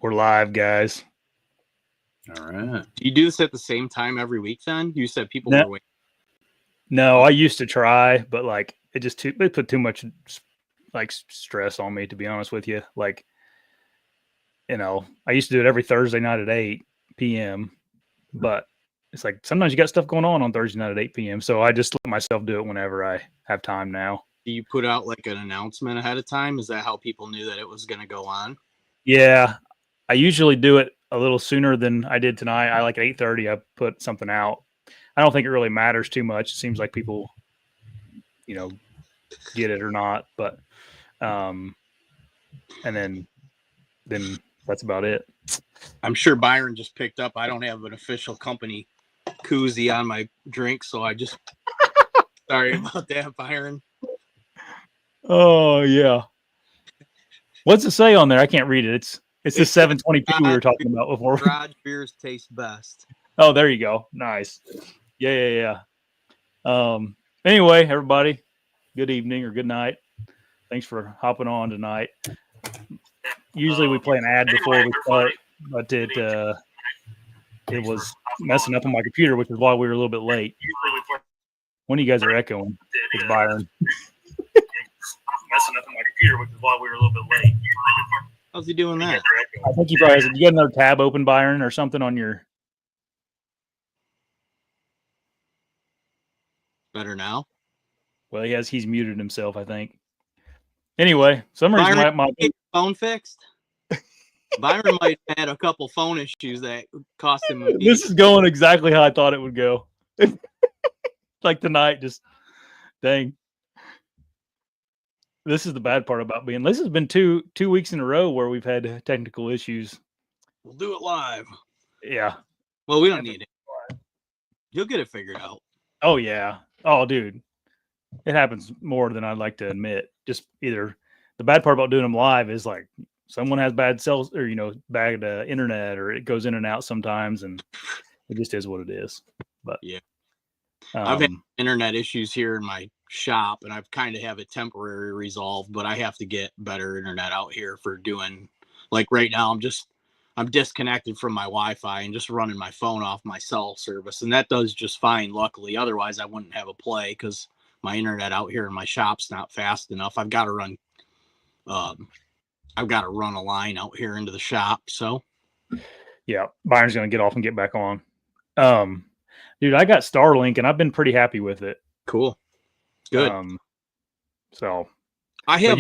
We're live, guys. All right. Do you do this at the same time every week then? You said people were waiting. No, I used to try, but like it put too much like stress on me, to be honest with you. Like, you know, I used to do it every Thursday night at 8 p.m. But it's like sometimes you got stuff going on Thursday night at 8 p.m. So I just let myself do it whenever I have time now. Do you put out like an announcement ahead of time? Is that how people knew that it was going to go on? Yeah, I usually do it a little sooner than I did tonight. I like at 8:30. I put something out. I don't think it really matters too much. It seems like people, you know, get it or not. But, and then that's about it. I'm sure Byron just picked up. I don't have an official company koozie on my drink, so I just sorry about that, Byron. Oh yeah. What's it say on there? I can't read it. It's the 722 we were talking about before. Garage beers taste best. Oh, there you go. Nice. Yeah. Anyway, everybody, good evening or good night. Thanks for hopping on tonight. Usually we play an ad before we start, but it was messing up on my computer, which is why we were a little bit late. One of you guys are echoing. It's Byron. Messing up on my computer, which is why we were a little bit late. How's he doing that? I think he probably has. You got another tab open, Byron, or something on your. Better now? Well, he's muted himself, I think. Anyway, some reason my phone fixed. Byron might have had a couple phone issues that cost him. This is going exactly how I thought it would go. Like tonight, just dang. This is the bad part about being. This has been two weeks in a row where we've had technical issues. We'll do it live. Yeah. Well, we don't need it. You'll get it figured out. Oh yeah. Oh, dude, it happens more than I'd like to admit. Just either the bad part about doing them live is like someone has bad cells or bad internet, or it goes in and out sometimes, and it just is what it is. But yeah, I've had internet issues here in my shop, and I've kind of have it temporary resolved, but I have to get better internet out here for doing, like right now I'm disconnected from my Wi-Fi and just running my phone off my cell service, and that does just fine, luckily. Otherwise I wouldn't have a play because my internet out here in my shop's not fast enough. I've got to run a line out here into the shop. So yeah, Byron's gonna get off and get back on. Dude, I got Starlink and I've been pretty happy with it. Cool. Good. So I have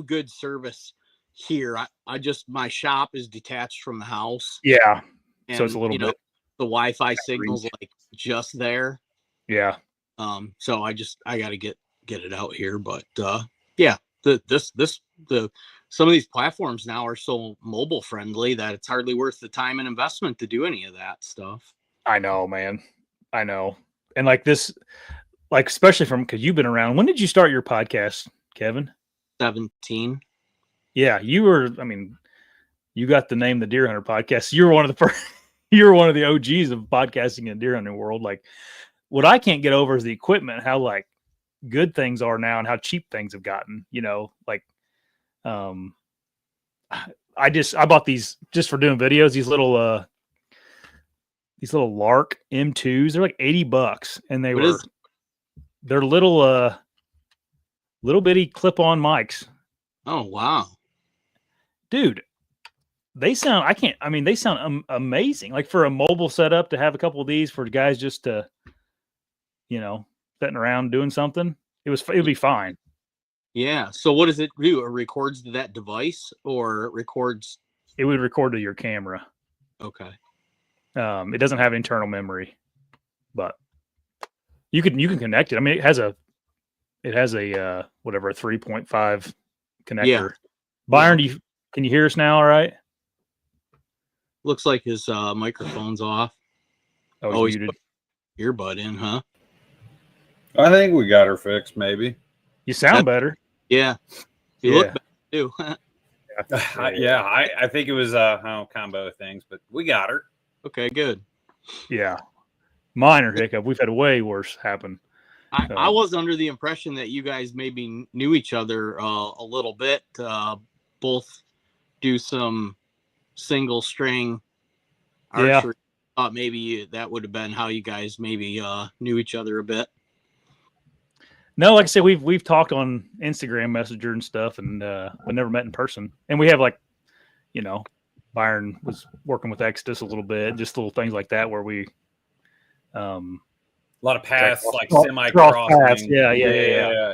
good service here. I just, my shop is detached from the house. Yeah. And, so it's a little bit the Wi-Fi signal's like just there. Yeah. So I got to get it out here, but yeah, some of these platforms now are so mobile friendly that it's hardly worth the time and investment to do any of that stuff. I know, man. I know. And like this, like, especially because you've been around. When did you start your podcast, Kevin? 17. Yeah, you got the name the Deer Hunter Podcast. You were one of the first. You were one of the OGs of podcasting in deer hunting world. Like, what I can't get over is the equipment, how like good things are now, and how cheap things have gotten. Like, I bought these just for doing videos. These little Lark M2s. They're like $80, and they're little bitty clip-on mics. Oh wow, dude, they sound amazing. Like for a mobile setup, to have a couple of these for guys just to, sitting around doing something, it'd be fine. Yeah. So what does it do? It records to that device, or it records? It would record to your camera. Okay. It doesn't have internal memory, but you can connect it. I mean, it has a 3.5 connector. Yeah. Byron, can you hear us now? All right. Looks like his microphone's off. Oh, he's muted. Earbud in, huh? I think we got her fixed. Maybe. You sound better. Yeah. You look better too. I think it was combo of things, but we got her. Okay, good. Yeah. Minor hiccup. We've had way worse happen. I was under the impression that you guys maybe knew each other a little bit. Both do some single string Yeah. archery. Thought maybe that would have been how you guys maybe knew each other a bit. No, like I said, we've talked on Instagram Messenger and stuff, and but never met in person. And we have like, Byron was working with Exodus a little bit, just little things like that where we a lot of paths, like cross semi-crossing. Yeah.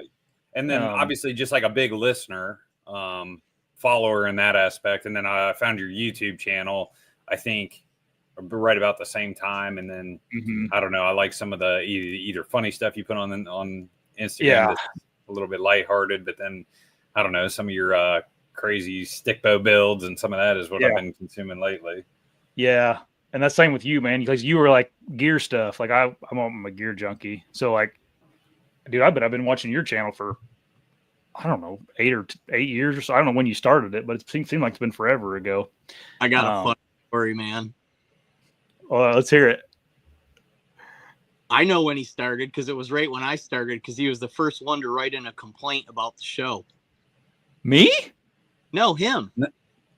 And then obviously just like a big listener, follower in that aspect. And then I found your YouTube channel, I think, right about the same time. And then I don't know, I like some of the either funny stuff you put on Instagram that's a little bit lighthearted, but then I don't know, some of your crazy stick bow builds and some of that is what I've been consuming lately. Yeah. And that's same with you, man, because you were like gear stuff. Like I'm a gear junkie. So like, dude, I bet I've been watching your channel for, I don't know, 8 years or so. I don't know when you started it, but it seemed like it's been forever ago. I got a fun story, man. Well, let's hear it. I know when he started because it was right when I started because he was the first one to write in a complaint about the show. Me? No, him.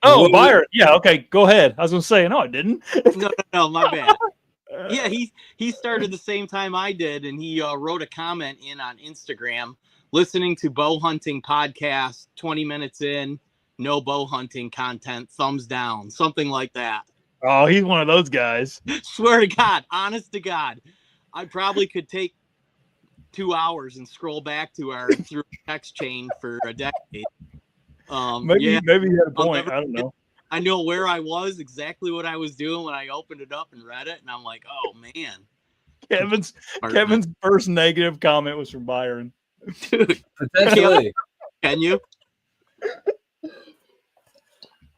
Oh, Byron. Yeah, okay, go ahead. I was going to say, no, I didn't. No, my bad. Yeah, he started the same time I did, and he wrote a comment in on Instagram, listening to bow hunting podcast, 20 minutes in, no bow hunting content, thumbs down, something like that. Oh, he's one of those guys. Swear to God, honest to God. I probably could take 2 hours and scroll back to our through text chain for a decade. Maybe he had a point. I don't know. I know where I was, exactly what I was doing when I opened it up and read it, and I'm like, oh man. Kevin's first negative comment was from Byron. Dude, potentially. Can you?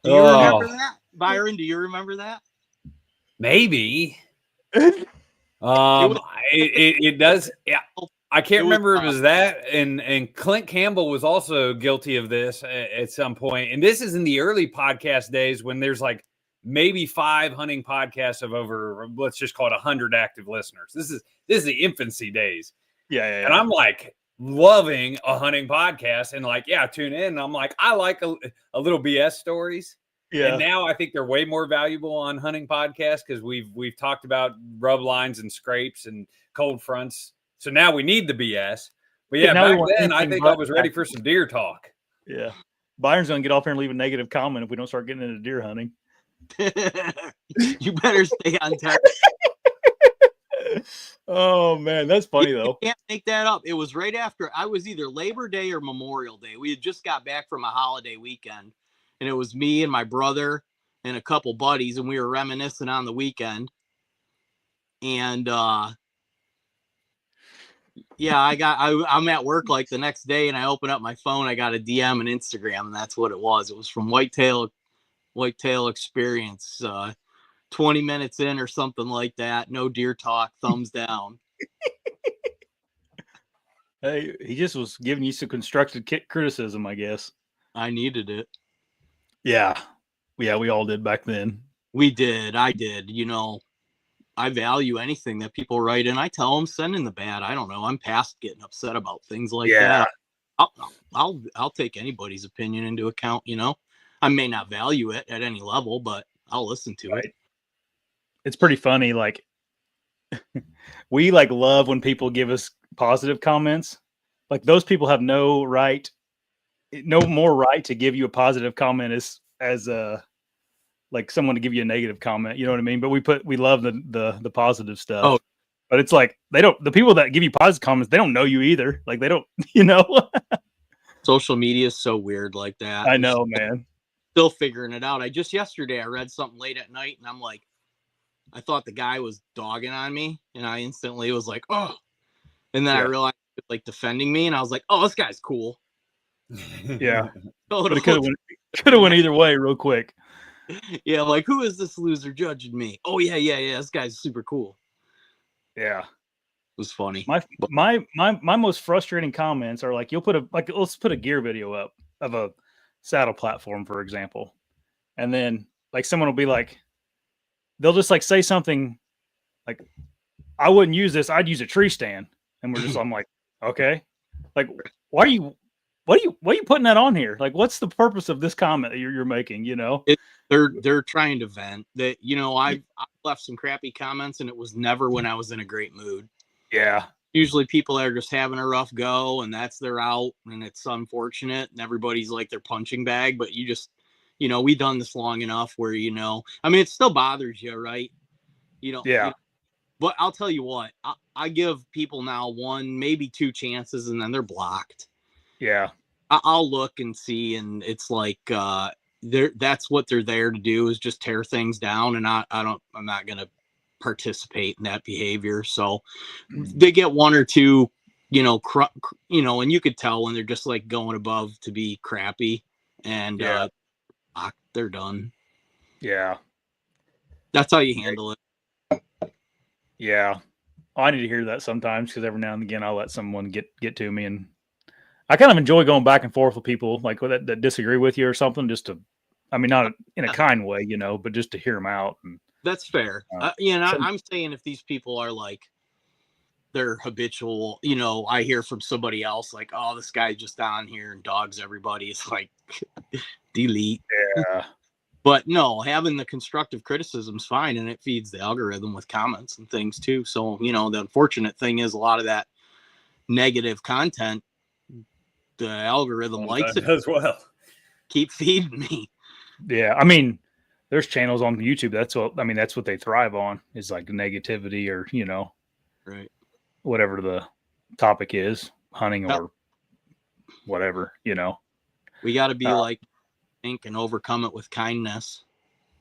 Do you remember that, Byron? Do you remember that? Maybe. It does. Yeah, I can't remember if it was that. And Clint Campbell was also guilty of this at some point. And this is in the early podcast days when there's like maybe 5 hunting podcasts of over, let's just call it 100 active listeners. This is the infancy days. Yeah. And I'm like loving a hunting podcast and like, tune in. And I'm like, I like a little BS stories. Yeah. And now I think they're way more valuable on hunting podcasts because we've talked about rub lines and scrapes and cold fronts. So now we need the BS. But back then I think I was ready for some deer talk. Yeah. Byron's gonna get off here and leave a negative comment if we don't start getting into deer hunting. You better stay on target. Oh man, that's funny though. You can't make that up. It was right after I was either Labor Day or Memorial Day. We had just got back from a holiday weekend. And it was me and my brother and a couple buddies, and we were reminiscing on the weekend. And I'm at work like the next day, and I open up my phone. I got a DM and Instagram, and that's what it was. It was from Whitetail Experience, 20 minutes in or something like that. No deer talk, thumbs down. Hey, he just was giving you some constructive criticism, I guess. I needed it. Yeah, we all did back then. We did. I did. I value anything that people write in. I tell them send in the bad. I don't know. I'm past getting upset about things like that. I'll take anybody's opinion into account. I may not value it at any level, but I'll listen to it. It's pretty funny. Like we love when people give us positive comments. Like those people have no more right to give you a positive comment as like someone to give you a negative comment. You know what I mean? But we love the positive stuff. Oh. But it's like the people that give you positive comments, they don't know you either. Like they don't, Social media is so weird like that. I know, man. Still figuring it out. Yesterday I read something late at night and I'm like, I thought the guy was dogging on me and I instantly was like, oh. And then I realized he was like defending me and I was like, oh, this guy's cool. Yeah. But it could have went either way real quick. Yeah, like who is this loser judging me? Oh yeah, this guy's super cool. Yeah. It was funny. My most frustrating comments are like let's put a gear video up of a saddle platform, for example. And then like someone will be like, they'll just like say something like, I wouldn't use this, I'd use a tree stand. And I'm like, okay. Like, why are you what are you putting that on here? Like, what's the purpose of this comment that you're making? You know, they're trying to vent. That I've left some crappy comments, and it was never when I was in a great mood. Yeah. Usually people are just having a rough go, and that's their out, and it's unfortunate, and everybody's like their punching bag. But you just, we've done this long enough where I mean, it still bothers you, right? Yeah. But I'll tell you what, I give people now 1, maybe 2 chances, and then they're blocked. Yeah. I'll look and see, and it's like that's what they're there to do, is just tear things down, and I'm not gonna participate in that behavior. So they get 1 or 2, and you could tell when they're just like going above to be crappy, and they're done. Yeah. That's how you handle it. Yeah. I need to hear that sometimes, because every now and again I'll let someone get to me, and I kind of enjoy going back and forth with people like that disagree with you or something, just to, I mean, not in a kind way, but just to hear them out. And that's fair. I'm saying if these people are like, they're habitual, I hear from somebody else like, oh, this guy's just on here and dogs everybody. It's like, delete. Yeah. But no, having the constructive criticism is fine, and it feeds the algorithm with comments and things too. So, the unfortunate thing is a lot of that negative content, the algorithm likes it as well. Keep feeding me. Yeah. I mean, there's channels on YouTube. That's what they thrive on, is like negativity, or, right, whatever the topic is, hunting or whatever, We got to be like, think, and overcome it with kindness.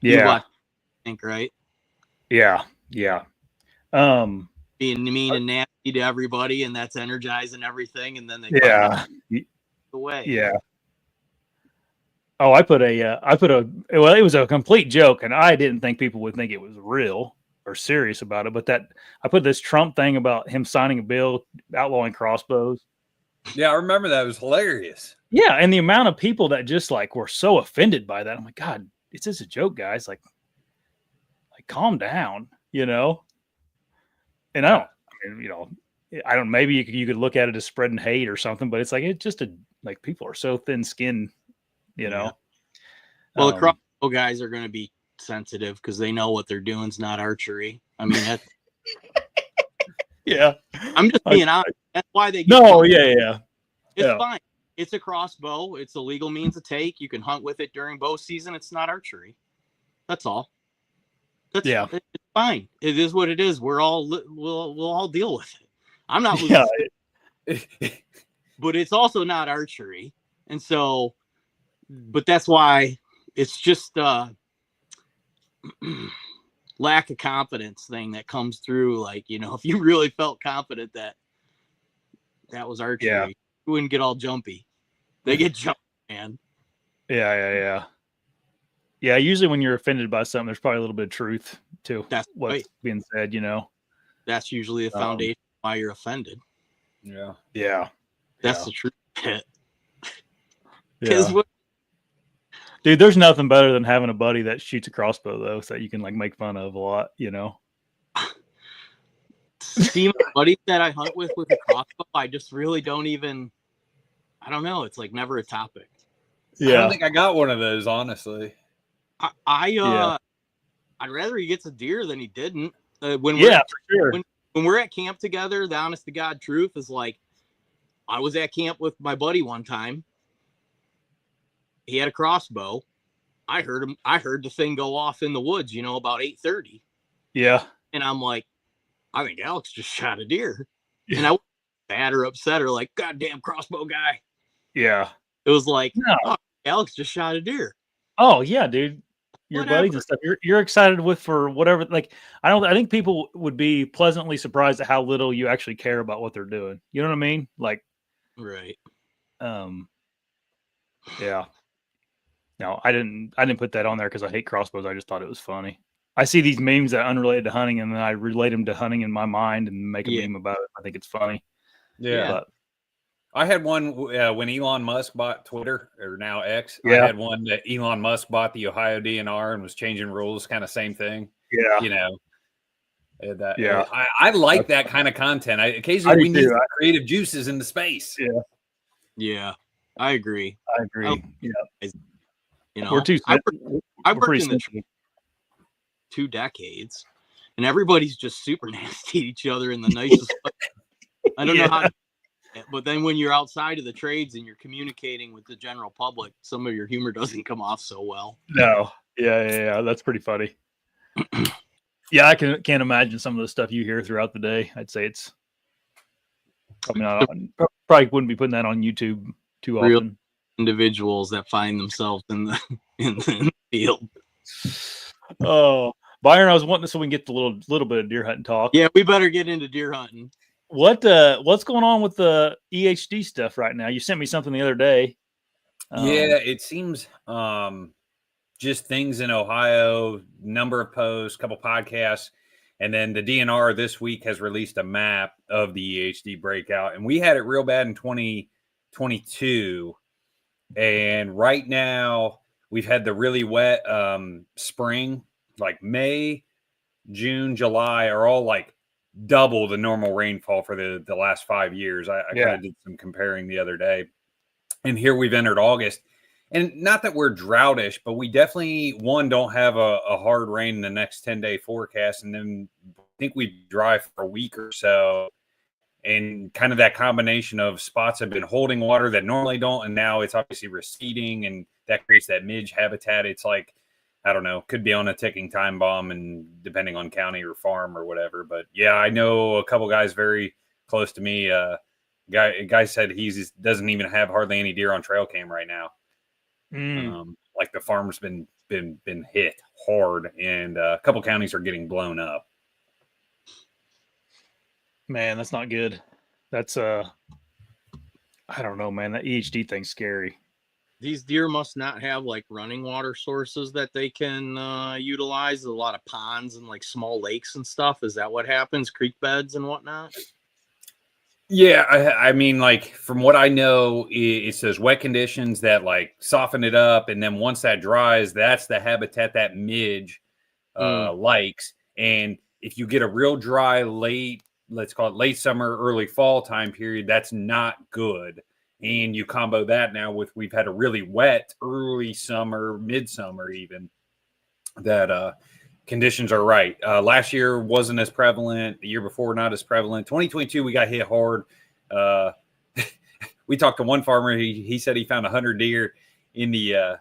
Yeah. Think, right? Yeah. Yeah. Being mean and nasty to everybody, and that's energizing everything, and then they away. Yeah. Oh, it was a complete joke, and I didn't think people would think it was real or serious about it, but I put this Trump thing about him signing a bill outlawing crossbows. Yeah, I remember that. It was hilarious. Yeah, and the amount of people that just like were so offended by that. I'm like, God, it's just a joke, guys. Like calm down, And I don't. Maybe you could look at it as spreading hate or something, but it's like like people are so thin-skinned, Well, the crossbow guys are going to be sensitive because they know what they're doing is not archery. I mean, that's yeah. I'm just being honest. That's why they yeah. It's fine. It's a crossbow. It's a legal means of take. You can hunt with it during bow season. It's not archery. That's all. It's fine. It is what it is. We'll all deal with it. I'm not losing but it's also not archery. And so, but that's why it's just lack of confidence thing that comes through. Like, if you really felt confident that was archery, you wouldn't get all jumpy. They get jumpy, man. Yeah. Usually when you're offended by something, there's probably a little bit of truth to what's being said, That's usually the foundation why you're offended. Yeah. That's the truth. Dude, there's nothing better than having a buddy that shoots a crossbow, though, so that you can like make fun of a lot, See, my buddies that I hunt with a crossbow, I just really don't even. I don't know. It's like never a topic. Yeah, I don't think I got one of those, honestly. I'd rather he gets a deer than he didn't. When we're at camp together, the honest to God truth is like, I was at camp with my buddy one time. He had a crossbow. I heard the thing go off in the woods, about 8:30. Yeah. And I'm like, I think Alex just shot a deer. Yeah. And I was mad or upset or like, goddamn crossbow guy. Yeah. It was like, oh, Alex just shot a deer. Oh yeah, dude. Your buddies and stuff. You're excited for whatever. Like, I think people would be pleasantly surprised at how little you actually care about what they're doing. You know what I mean? Like, right. Yeah. No, I didn't put that on there because I hate crossbows. I just thought it was funny. I see these memes that are unrelated to hunting, and then I relate them to hunting in my mind and make a meme about it. I think it's funny. Yeah. But I had one when Elon Musk bought Twitter, or now X. Yeah. I had one that Elon Musk bought the Ohio DNR and was changing rules, kind of same thing. Yeah. I like that kind of content. Occasionally we need creative juices in the space. Yeah. Yeah. I agree. Yeah. You know, We're too. I've worked pretty in the sensitive. 2 decades, and everybody's just super nasty to each other in the nicest way. I don't know how to, but then when you're outside of the trades and you're communicating with the general public, some of your humor doesn't come off so well. No. Yeah. That's pretty funny. Yeah, I can't imagine some of the stuff you hear throughout the day. I'd say it's. I mean, I probably wouldn't be putting that on YouTube too Real often. individuals that find themselves in the field. Oh, Byron, I was wanting so we can get the little bit of deer hunting talk. Yeah, we better get into deer hunting. What's going on with the EHD stuff right now? You sent me something the other day. Yeah, it seems just things in Ohio, number of posts, couple podcasts, and then the DNR this week has released a map of the EHD breakout, and we had it real bad in 2022, and right now we've had the really wet spring, like May, June, July are all like double the normal rainfall for the last 5 years. I kind of did some comparing the other day, and here we've entered August. And not that we're droughtish, but we definitely, don't have a hard rain in the next 10-day forecast. And then I think we dry for a week or so. And kind of that combination of spots have been holding water that normally don't. And now it's obviously receding, and that creates that midge habitat. It's like, I don't know, could be on a ticking time bomb, and depending on county or farm or whatever. But yeah, I know a couple guys very close to me. Guy said he doesn't even have hardly any deer on trail cam right now. Like the farm's been hit hard, and a couple counties are getting blown up. Man, that's not good. That's I don't know, man. That EHD thing's scary. These deer must not have like running water sources that they can utilize. A lot of ponds and like small lakes and stuff. Is that what happens? Creek beds and whatnot? Yeah, I mean, like from what I know, it's those wet conditions that like soften it up, and then once that dries, that's the habitat that midge likes. And if you get a real dry let's call it late summer, early fall time period, that's not good. And you combo that now with we've had a really wet early summer, midsummer even, that conditions are right. Last year wasn't as prevalent. The year before, not as prevalent. 2022, we got hit hard. We talked to one farmer. He said he found 100 deer in the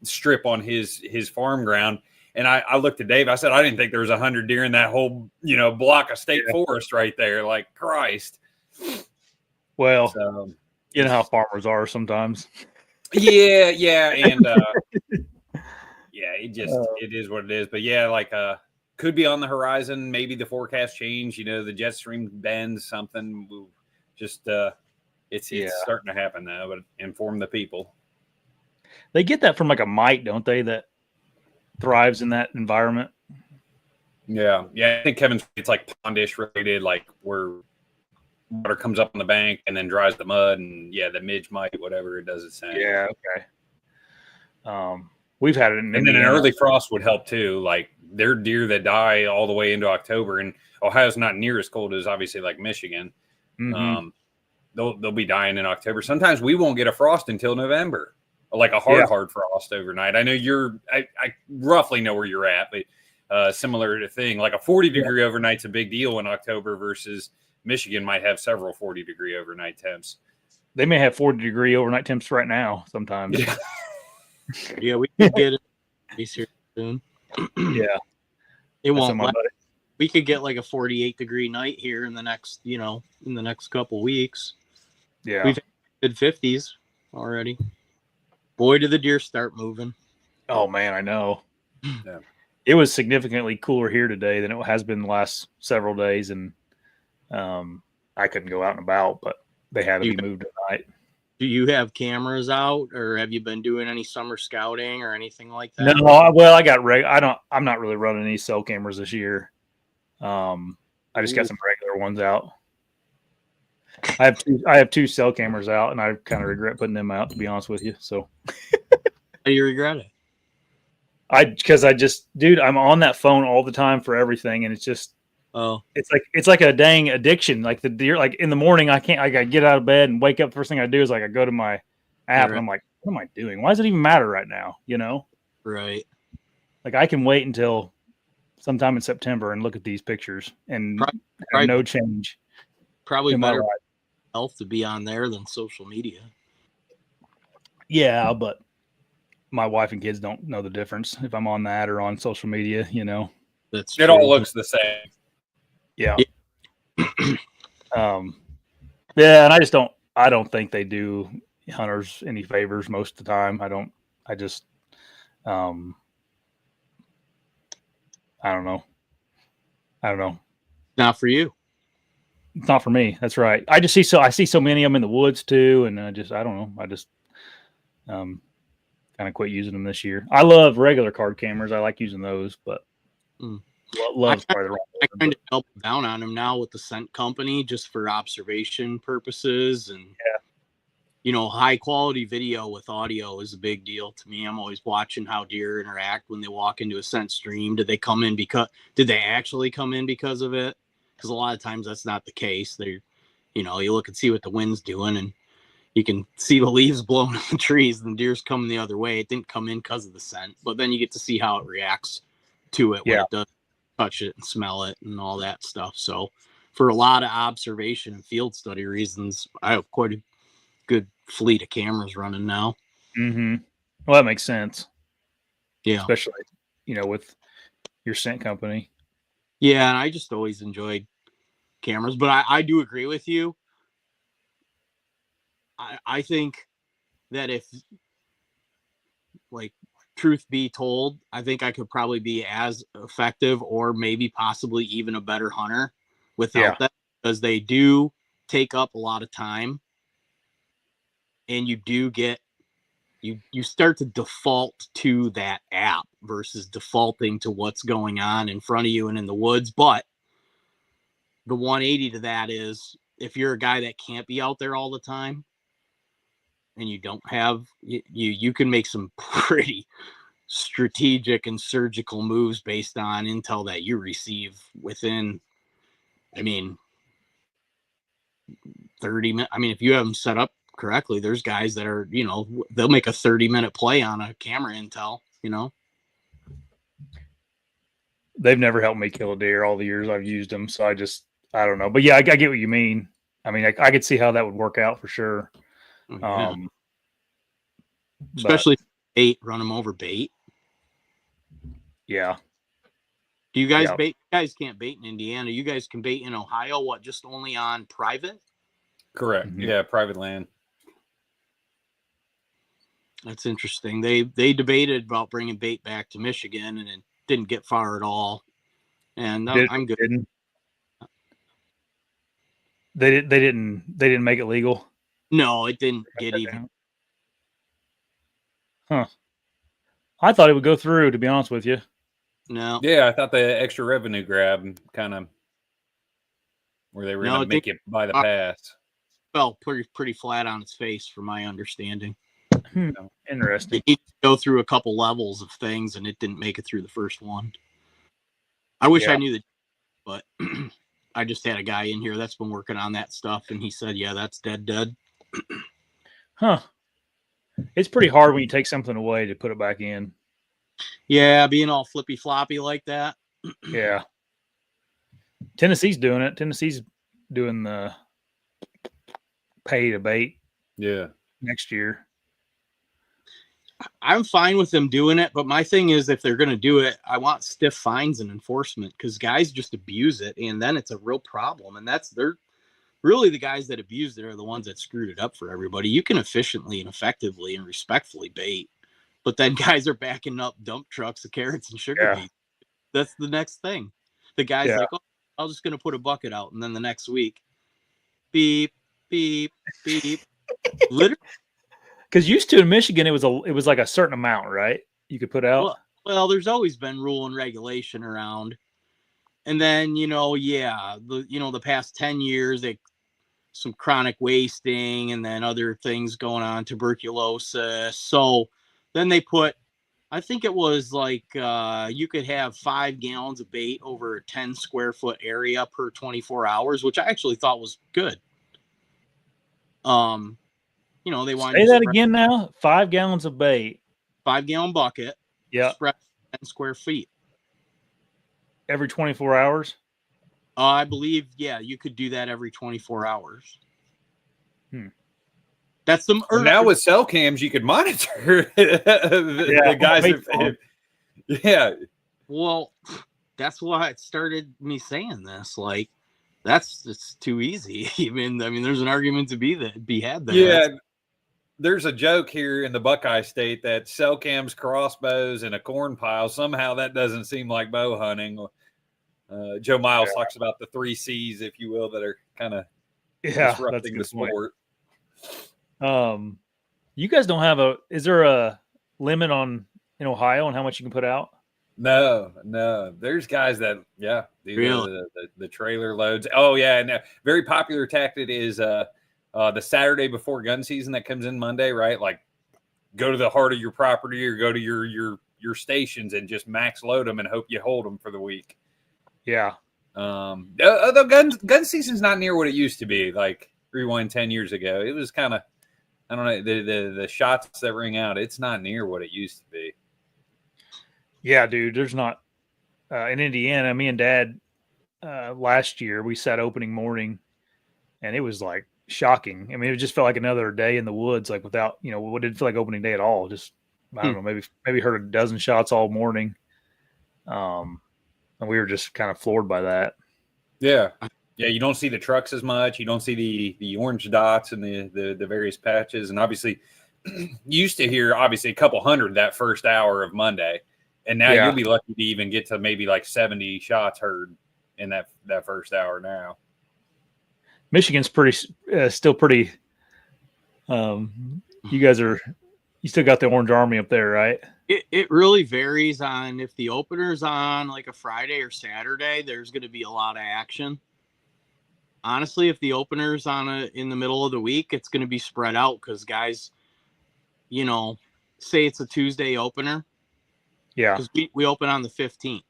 strip on his farm ground. And I looked at Dave. I said, I didn't think there was 100 deer in that whole block of state forest right there. Like, Christ. Well, so, you know how farmers are sometimes. Yeah, and yeah, it is what it is. But yeah, like could be on the horizon. Maybe the forecast change. The jet stream bends something. Just it's starting to happen now. But inform the people. They get that from like a mite, don't they? That thrives in that environment. Yeah. I think it's like pondish related, like where water comes up on the bank and then dries the mud, and the midge mite, whatever it does its thing. Yeah. Okay. We've had it in and Indiana. Then an early frost would help too. Like there are deer that die all the way into October, and Ohio's not near as cold as obviously like Michigan. Mm-hmm. They'll be dying in October. Sometimes we won't get a frost until November, like a hard frost overnight. I know I roughly know where you're at, but similar to thing, like a 40-degree overnight's a big deal in October versus Michigan might have several 40-degree overnight temps. They may have 40-degree overnight temps right now sometimes. Yeah, we could get it here soon. Yeah. It won't. We could get like a 48-degree night here in the next, in the next couple weeks. Yeah. We've had 50s already. Boy, did the deer start moving. Oh, man, I know. Yeah. It was significantly cooler here today than it has been the last several days, and I couldn't go out and about, but they had to be moved tonight. Do you have cameras out, or have you been doing any summer scouting or anything like that? No, well, I got I'm not really running any cell cameras this year. I just got some regular ones out. I have two cell cameras out, and I kind of regret putting them out, to be honest with you. So, how do you regret it? Because dude, I'm on that phone all the time for everything, and it's just Oh, it's like a dang addiction. Like the deer, like in the morning, I gotta get out of bed and wake up. First thing I do is like I go to my app and I'm like, what am I doing? Why does it even matter right now? You know? Right. Like I can wait until sometime in September and look at these pictures and have no change. Probably in better my life. health to be on there than social media. Yeah, but my wife and kids don't know the difference if I'm on that or on social media, you know. That's it true. all looks the same. Yeah. Yeah, and I don't think they do hunters any favors most of the time. I just I don't know. Not for you. It's not for me. That's right. I see so many of them in the woods too, and I don't know. I just kind of quit using them this year. I love regular card cameras. I like using those, but love's probably the wrong word. I kind of double down on them now with the scent company just for observation purposes, and you know, high quality video with audio is a big deal to me. I'm always watching how deer interact when they walk into a scent stream. Did they actually come in because of it? Because a lot of times that's not the case. They, you know, you look and see what the wind's doing, and you can see the leaves blowing in the trees, and the deer's coming the other way. It didn't come in because of the scent, but then you get to see how it reacts to it when it does touch it and smell it and all that stuff. So for a lot of observation and field study reasons, I have quite a good fleet of cameras running now. Mm-hmm. Well, that makes sense. Yeah. Especially, you know, with your scent company. Yeah, and I just always enjoyed cameras, but I do agree with you. I think that if, like, truth be told, I think I could probably be as effective or maybe possibly even a better hunter without that, because they do take up a lot of time, and you do get you start to default to that app versus defaulting to what's going on in front of you and in the woods. But the 180 to that is, if you're a guy that can't be out there all the time and you don't have you can make some pretty strategic and surgical moves based on intel that you receive within, I mean, 30 minutes. I mean, if you have them set up correctly, there's guys that are, you know, they'll make a 30-minute play on a camera intel, you know. They've never helped me kill a deer all the years I've used them, so I don't know. But yeah, I get what you mean. I mean, I could see how that would work out for sure. Yeah. Especially bait, run them over bait. Yeah. Do you guys bait? You guys can't bait in Indiana. You guys can bait in Ohio. What? Just only on private? Correct. Mm-hmm. Yeah, private land. That's interesting. They debated about bringing bait back to Michigan, and it didn't get far at all. And I'm good. They didn't make it legal. No, it didn't get even. Huh. I thought it would go through, to be honest with you. No. Yeah, I thought the extra revenue grab kind of where they were going to make it by the pass. Fell pretty flat on its face, from my understanding. Interesting. It go through a couple levels of things, and it didn't make it through the first one. I wish I knew that, but I just had a guy in here that's been working on that stuff, and he said, yeah, that's dead. Huh. It's pretty hard when you take something away to put it back in. Yeah, being all flippy floppy like that. Yeah. Tennessee's doing it. Tennessee's doing the pay to bait. Yeah. Next year. I'm fine with them doing it, but my thing is, if they're going to do it, I want stiff fines and enforcement, because guys just abuse it, and then it's a real problem. And they're really the guys that abused it are the ones that screwed it up for everybody. You can efficiently and effectively and respectfully bait, but then guys are backing up dump trucks of carrots and sugar beets. That's the next thing. The guy's like, oh, I'm just going to put a bucket out. And then the next week, beep, beep, beep. Literally. Because used to in Michigan, it was like a certain amount, right? You could put out. Well, there's always been rule and regulation around. And then, the past 10 years, some chronic wasting and then other things going on, tuberculosis. So then they put I think it was like you could have 5 gallons of bait over a 10 square foot area per 24 hours, which I actually thought was good. They wanted Say to that again now. 5 gallons of bait. 5-gallon bucket. Yeah. Spread 10 square feet. Every 24 hours? I believe, yeah, you could do that every 24 hours. That's the now with cell cams, you could monitor the guys. Yeah. Well, that's why it started me saying this. Like, it's too easy. I mean, there's an argument to be had there. Yeah. There's a joke here in the Buckeye State that cell cams, crossbows, and a corn pile, somehow that doesn't seem like bow hunting. Joe Miles talks about the 3 C's, if you will, that are kind of disrupting the sport. You guys don't have is there a limit in Ohio on how much you can put out? No. There's guys that, do really? the trailer loads. Oh, yeah. And very popular tactic is the Saturday before gun season that comes in Monday, right? Like, go to the heart of your property or go to your stations and just max load them and hope you hold them for the week. Yeah. Although gun season's not near what it used to be. Like, rewind 10 years ago, it was kind of, I don't know, the shots that ring out, it's not near what it used to be. Yeah, dude, there's not in Indiana. Me and Dad last year we sat opening morning, and it was like shocking. I mean, it just felt like another day in the woods, like without, it didn't feel like opening day at all. Just, I don't know, maybe heard a dozen shots all morning. And we were just kind of floored by that. Yeah. Yeah. You don't see the trucks as much. You don't see the orange dots and the various patches. And obviously you used to hear obviously a couple hundred that first hour of Monday. And now you'll be lucky to even get to maybe like 70 shots heard in that first hour now. Michigan's still pretty. You guys you still got the Orange Army up there, right? It really varies on if the opener's on like a Friday or Saturday, there's going to be a lot of action. Honestly, if the opener's in the middle of the week, it's going to be spread out because guys, say it's a Tuesday opener. Yeah. Because we open on the 15th.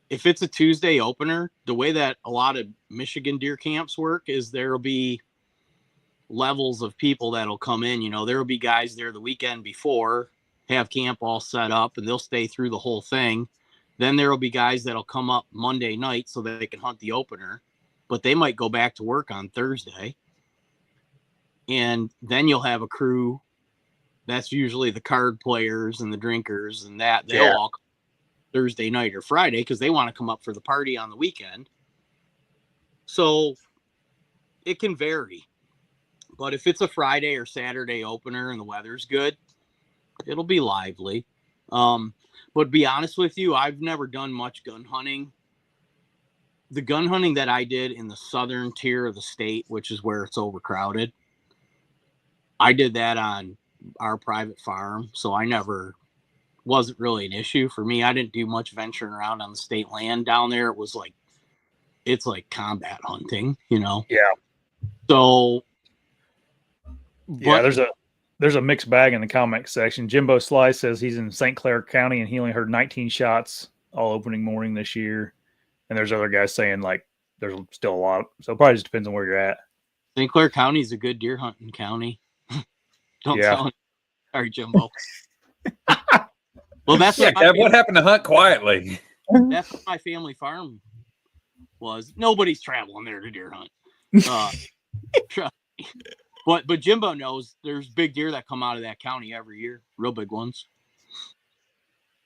If it's a Tuesday opener, the way that a lot of Michigan deer camps work is there will be levels of people that'll come in. There will be guys there the weekend before, have camp all set up, and they'll stay through the whole thing. Then there will be guys that'll come up Monday night so that they can hunt the opener, but they might go back to work on Thursday. And then you'll have a crew. That's usually the card players and the drinkers and that. They'll all come Thursday night or Friday because they want to come up for the party on the weekend. So it can vary. But if it's a Friday or Saturday opener and the weather's good, it'll be lively. But to be honest with you, I've never done much gun hunting. The gun hunting that I did in the southern tier of the state, which is where it's overcrowded, I did that on our private farm. So wasn't really an issue for me. I didn't do much venturing around on the state land down there. It's like combat hunting, Yeah. So yeah, there's a mixed bag in the comment section. Jimbo Slice says he's in St. Clair County and he only heard 19 shots all opening morning this year. And there's other guys saying like there's still a lot. So it probably just depends on where you're at. St. Clair County is a good deer hunting county. Don't tell me. Sorry, Jimbo. Well, that's what happened to hunt quietly. That's what my family farm was. Nobody's traveling there to deer hunt. Trust me. But Jimbo knows there's big deer that come out of that county every year, real big ones.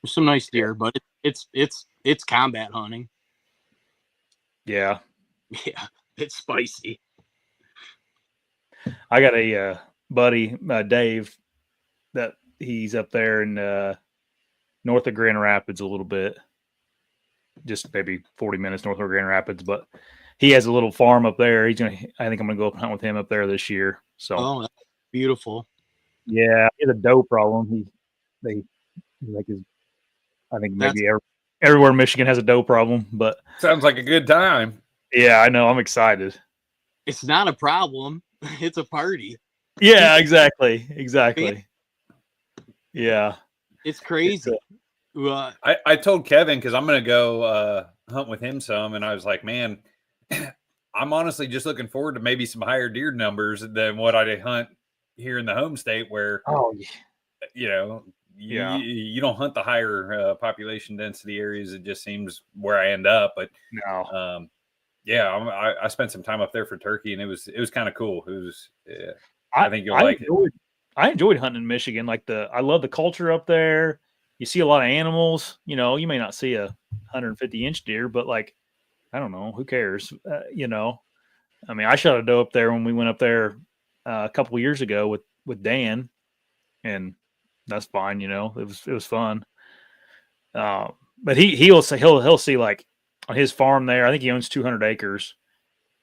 There's some nice deer, but it's combat hunting. Yeah. Yeah, it's spicy. I got a buddy, Dave, that he's up there in north of Grand Rapids a little bit, just maybe 40 minutes north of Grand Rapids, but he has a little farm up there. I think I'm going to go up and hunt with him up there this year. So, that's beautiful. Yeah, he has a doe problem. I think maybe everywhere in Michigan has a doe problem, but sounds like a good time. Yeah, I know. I'm excited. It's not a problem. It's a party. Yeah, exactly. Yeah. It's crazy. I told Kevin, because I'm going to go hunt with him some, and I was like, man, I'm honestly just looking forward to maybe some higher deer numbers than what I hunt here in the home state, where you don't hunt the higher population density areas. It just seems where I end up. But no, I spent some time up there for turkey, and it was kind of cool. It was, I think you'll like it. I enjoyed hunting in Michigan. I love the culture up there. You see a lot of animals. You know, you may not see a 150-inch deer, but like, I don't know, who cares? You know, I mean, I shot a doe up there when we went up there a couple of years ago with Dan, and that's fine. You know, it was fun. But he'll see like on his farm there. I think he owns 200 acres,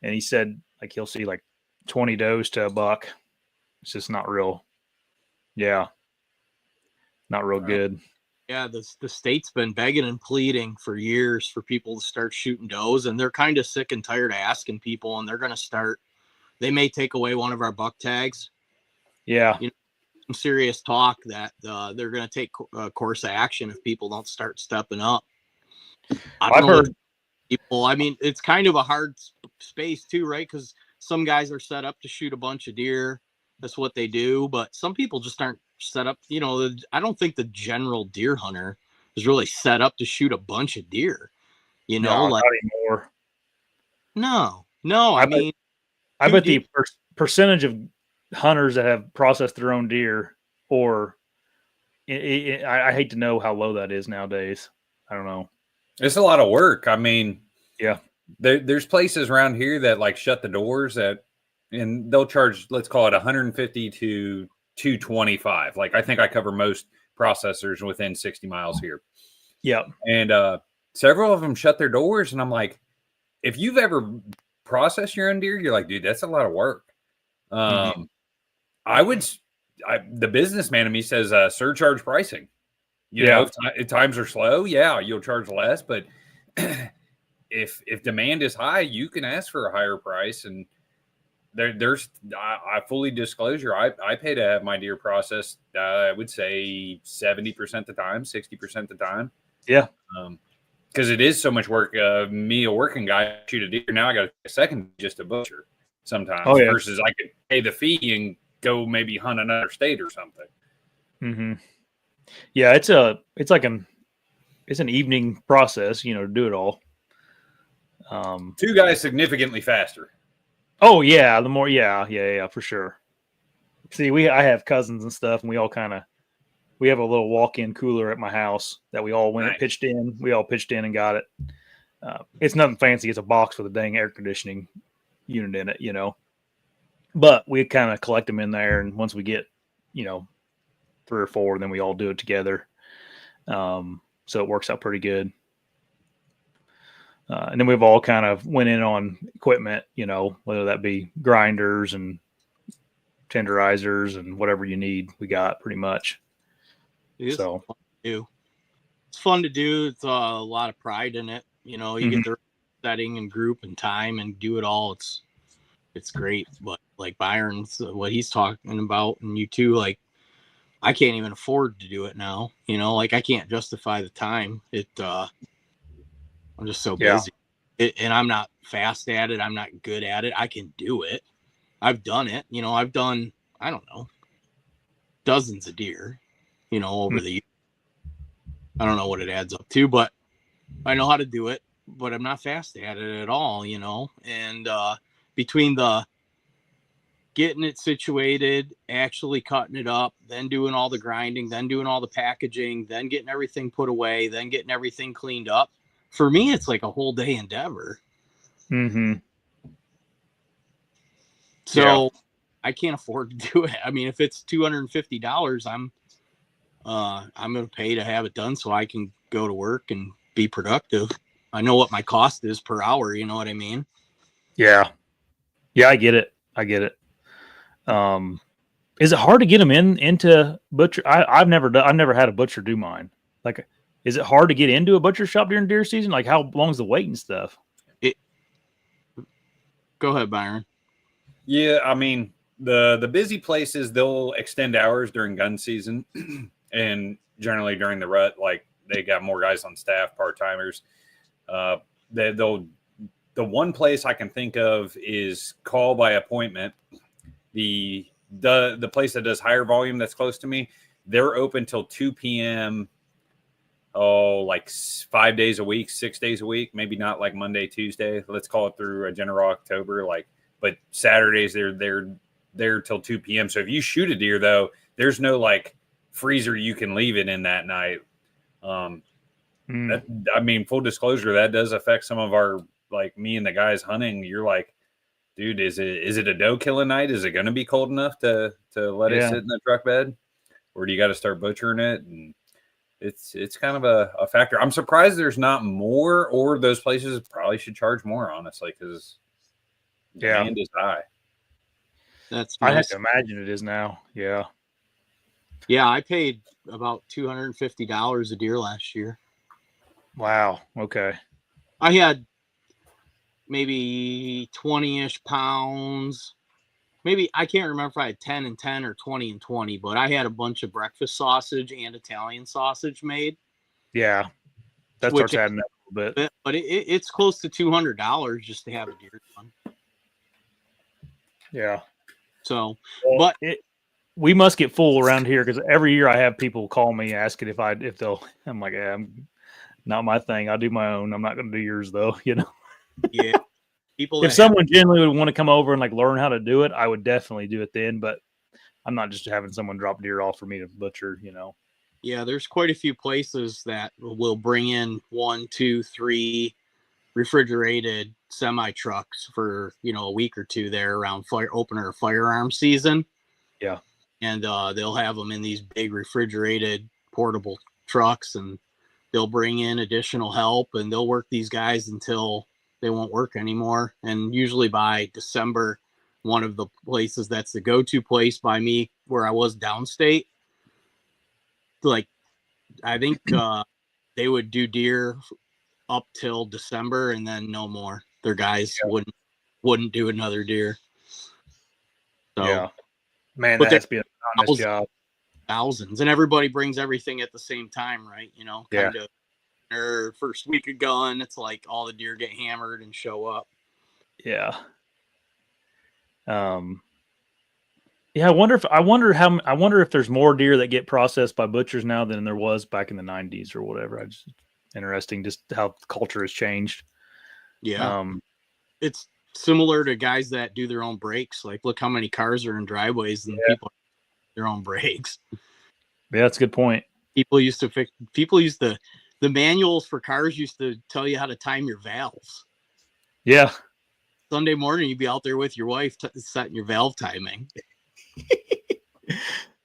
and he said like he'll see like 20 does to a buck. It's just not real. Yeah, not real good. Yeah, the state's been begging and pleading for years for people to start shooting does, and they're kind of sick and tired of asking people, and they're going to start. They may take away one of our buck tags. Yeah. You know, some serious talk that they're going to take a course of action if people don't start stepping up. I've heard people. I mean, it's kind of a hard space too, right? Because some guys are set up to shoot a bunch of deer. That's what they do. But some people just aren't set up. You know, I don't think the general deer hunter is really set up to shoot a bunch of deer. You know, not anymore. No. I mean, I bet the percentage of hunters that have processed their own deer, or I hate to know how low that is nowadays. I don't know. It's a lot of work. I mean, yeah, there's places around here that like shut the doors and they'll charge, let's call it 150 to 225. Like, I think I cover most processors within 60 miles here. Yeah. And several of them shut their doors. And I'm like, if you've ever processed your own deer, you're like, dude, that's a lot of work. The businessman in me says surcharge pricing. You know, if times are slow, you'll charge less. But if demand is high, you can ask for a higher price. And I fully disclosure, I pay to have my deer processed. I would say 70% the time, 60% the time. Yeah. Because it is so much work. Me, a working guy, shoot a deer. Now I got a second just a butcher sometimes. Oh, yeah. Versus I could pay the fee and go maybe hunt another state or something. Mm-hmm. Yeah, it's an evening process, you know, to do it all. Two guys significantly faster. Oh yeah, yeah, for sure. See, I have cousins and stuff, and we have a little walk-in cooler at my house that we all pitched in. We all pitched in and got it. It's nothing fancy. It's a box with a dang air conditioning unit in it, you know. But we kind of collect them in there, and once we get, you know, 3 or 4, then we all do it together. So it works out pretty good. And then we've all kind of went in on equipment, you know, whether that be grinders and tenderizers and whatever you need, we got pretty much. It's fun to do. It's fun to do. It's a lot of pride in it. You know, you get the setting and group and time and do it all. It's great. But like Byron's, what he's talking about, and you too, like, I can't even afford to do it now. You know, like I can't justify the time. I'm just so busy. And I'm not fast at it. I'm not good at it. I can do it. I've done it. You know, I've done, I don't know, dozens of deer, you know, over the years. I don't know what it adds up to, but I know how to do it, but I'm not fast at it at all, you know. And between the getting it situated, actually cutting it up, then doing all the grinding, then doing all the packaging, then getting everything put away, then getting everything cleaned up, for me, it's like a whole day endeavor. Mm-hmm. So I can't afford to do it. I mean, if it's $250, I'm going to pay to have it done so I can go to work and be productive. I know what my cost is per hour. You know what I mean? Yeah. Yeah, I get it. Is it hard to get them into butcher? I've never had a butcher do mine. Like, is it hard to get into a butcher shop during deer season? Like, how long's the wait and stuff? Go ahead, Byron. Yeah, I mean, the busy places, they'll extend hours during gun season, and generally during the rut, like they got more guys on staff, part-timers. The one place I can think of is call by appointment. The place that does higher volume that's close to me, they're open till 2 p.m. Like 5 days a week, 6 days a week, maybe not like Monday, Tuesday. Let's call it through a general October. But Saturdays they're there till 2 p.m. So if you shoot a deer though, there's no like freezer you can leave it in that night. Full disclosure, that does affect some of our, like me and the guys hunting. You're like, dude, is it a doe killing night? Is it going to be cold enough to let it sit in the truck bed, or do you got to start butchering it? And it's kind of a factor. I'm surprised there's not more, or those places probably should charge more, honestly, because demand is high. That's I have to imagine it is now. Yeah. Yeah, I paid about $250 a deer last year. Wow. Okay. I had maybe 20-ish pounds. Maybe I can't remember if I had 10 and 10 or 20 and 20, but I had a bunch of breakfast sausage and Italian sausage made. Yeah. That starts adding up a little bit. But it's close to $200 just to have a deer done. Yeah. So, we must get full around here because every year I have people call me asking if they'll. I'm like, not my thing. I'll do my own. I'm not going to do yours though. Yeah. If someone genuinely would want to come over and like learn how to do it, I would definitely do it then. But I'm not just having someone drop deer off for me to butcher. Yeah, there's quite a few places that will bring in 1, 2, 3 refrigerated semi trucks for a week or two there around opener firearm season. Yeah. And they'll have them in these big refrigerated portable trucks, and they'll bring in additional help, and they'll work these guys until they won't work anymore. And usually by December, one of the places that's the go-to place by me where I was downstate, like I think they would do deer up till December and then no more. Their guys wouldn't do another deer. So, yeah. Man, that has to be a honest job. Thousands, and everybody brings everything at the same time, right? Kind of or first week of gun, it's like all the deer get hammered and show up. Yeah. Yeah, I wonder if there's more deer that get processed by butchers now than there was back in the 90s or whatever. Interesting just how the culture has changed. Yeah. It's similar to guys that do their own brakes. Like, look how many cars are in driveways and people do their own brakes. Yeah, that's a good point. The manuals for cars used to tell you how to time your valves. Yeah. Sunday morning, you'd be out there with your wife setting your valve timing.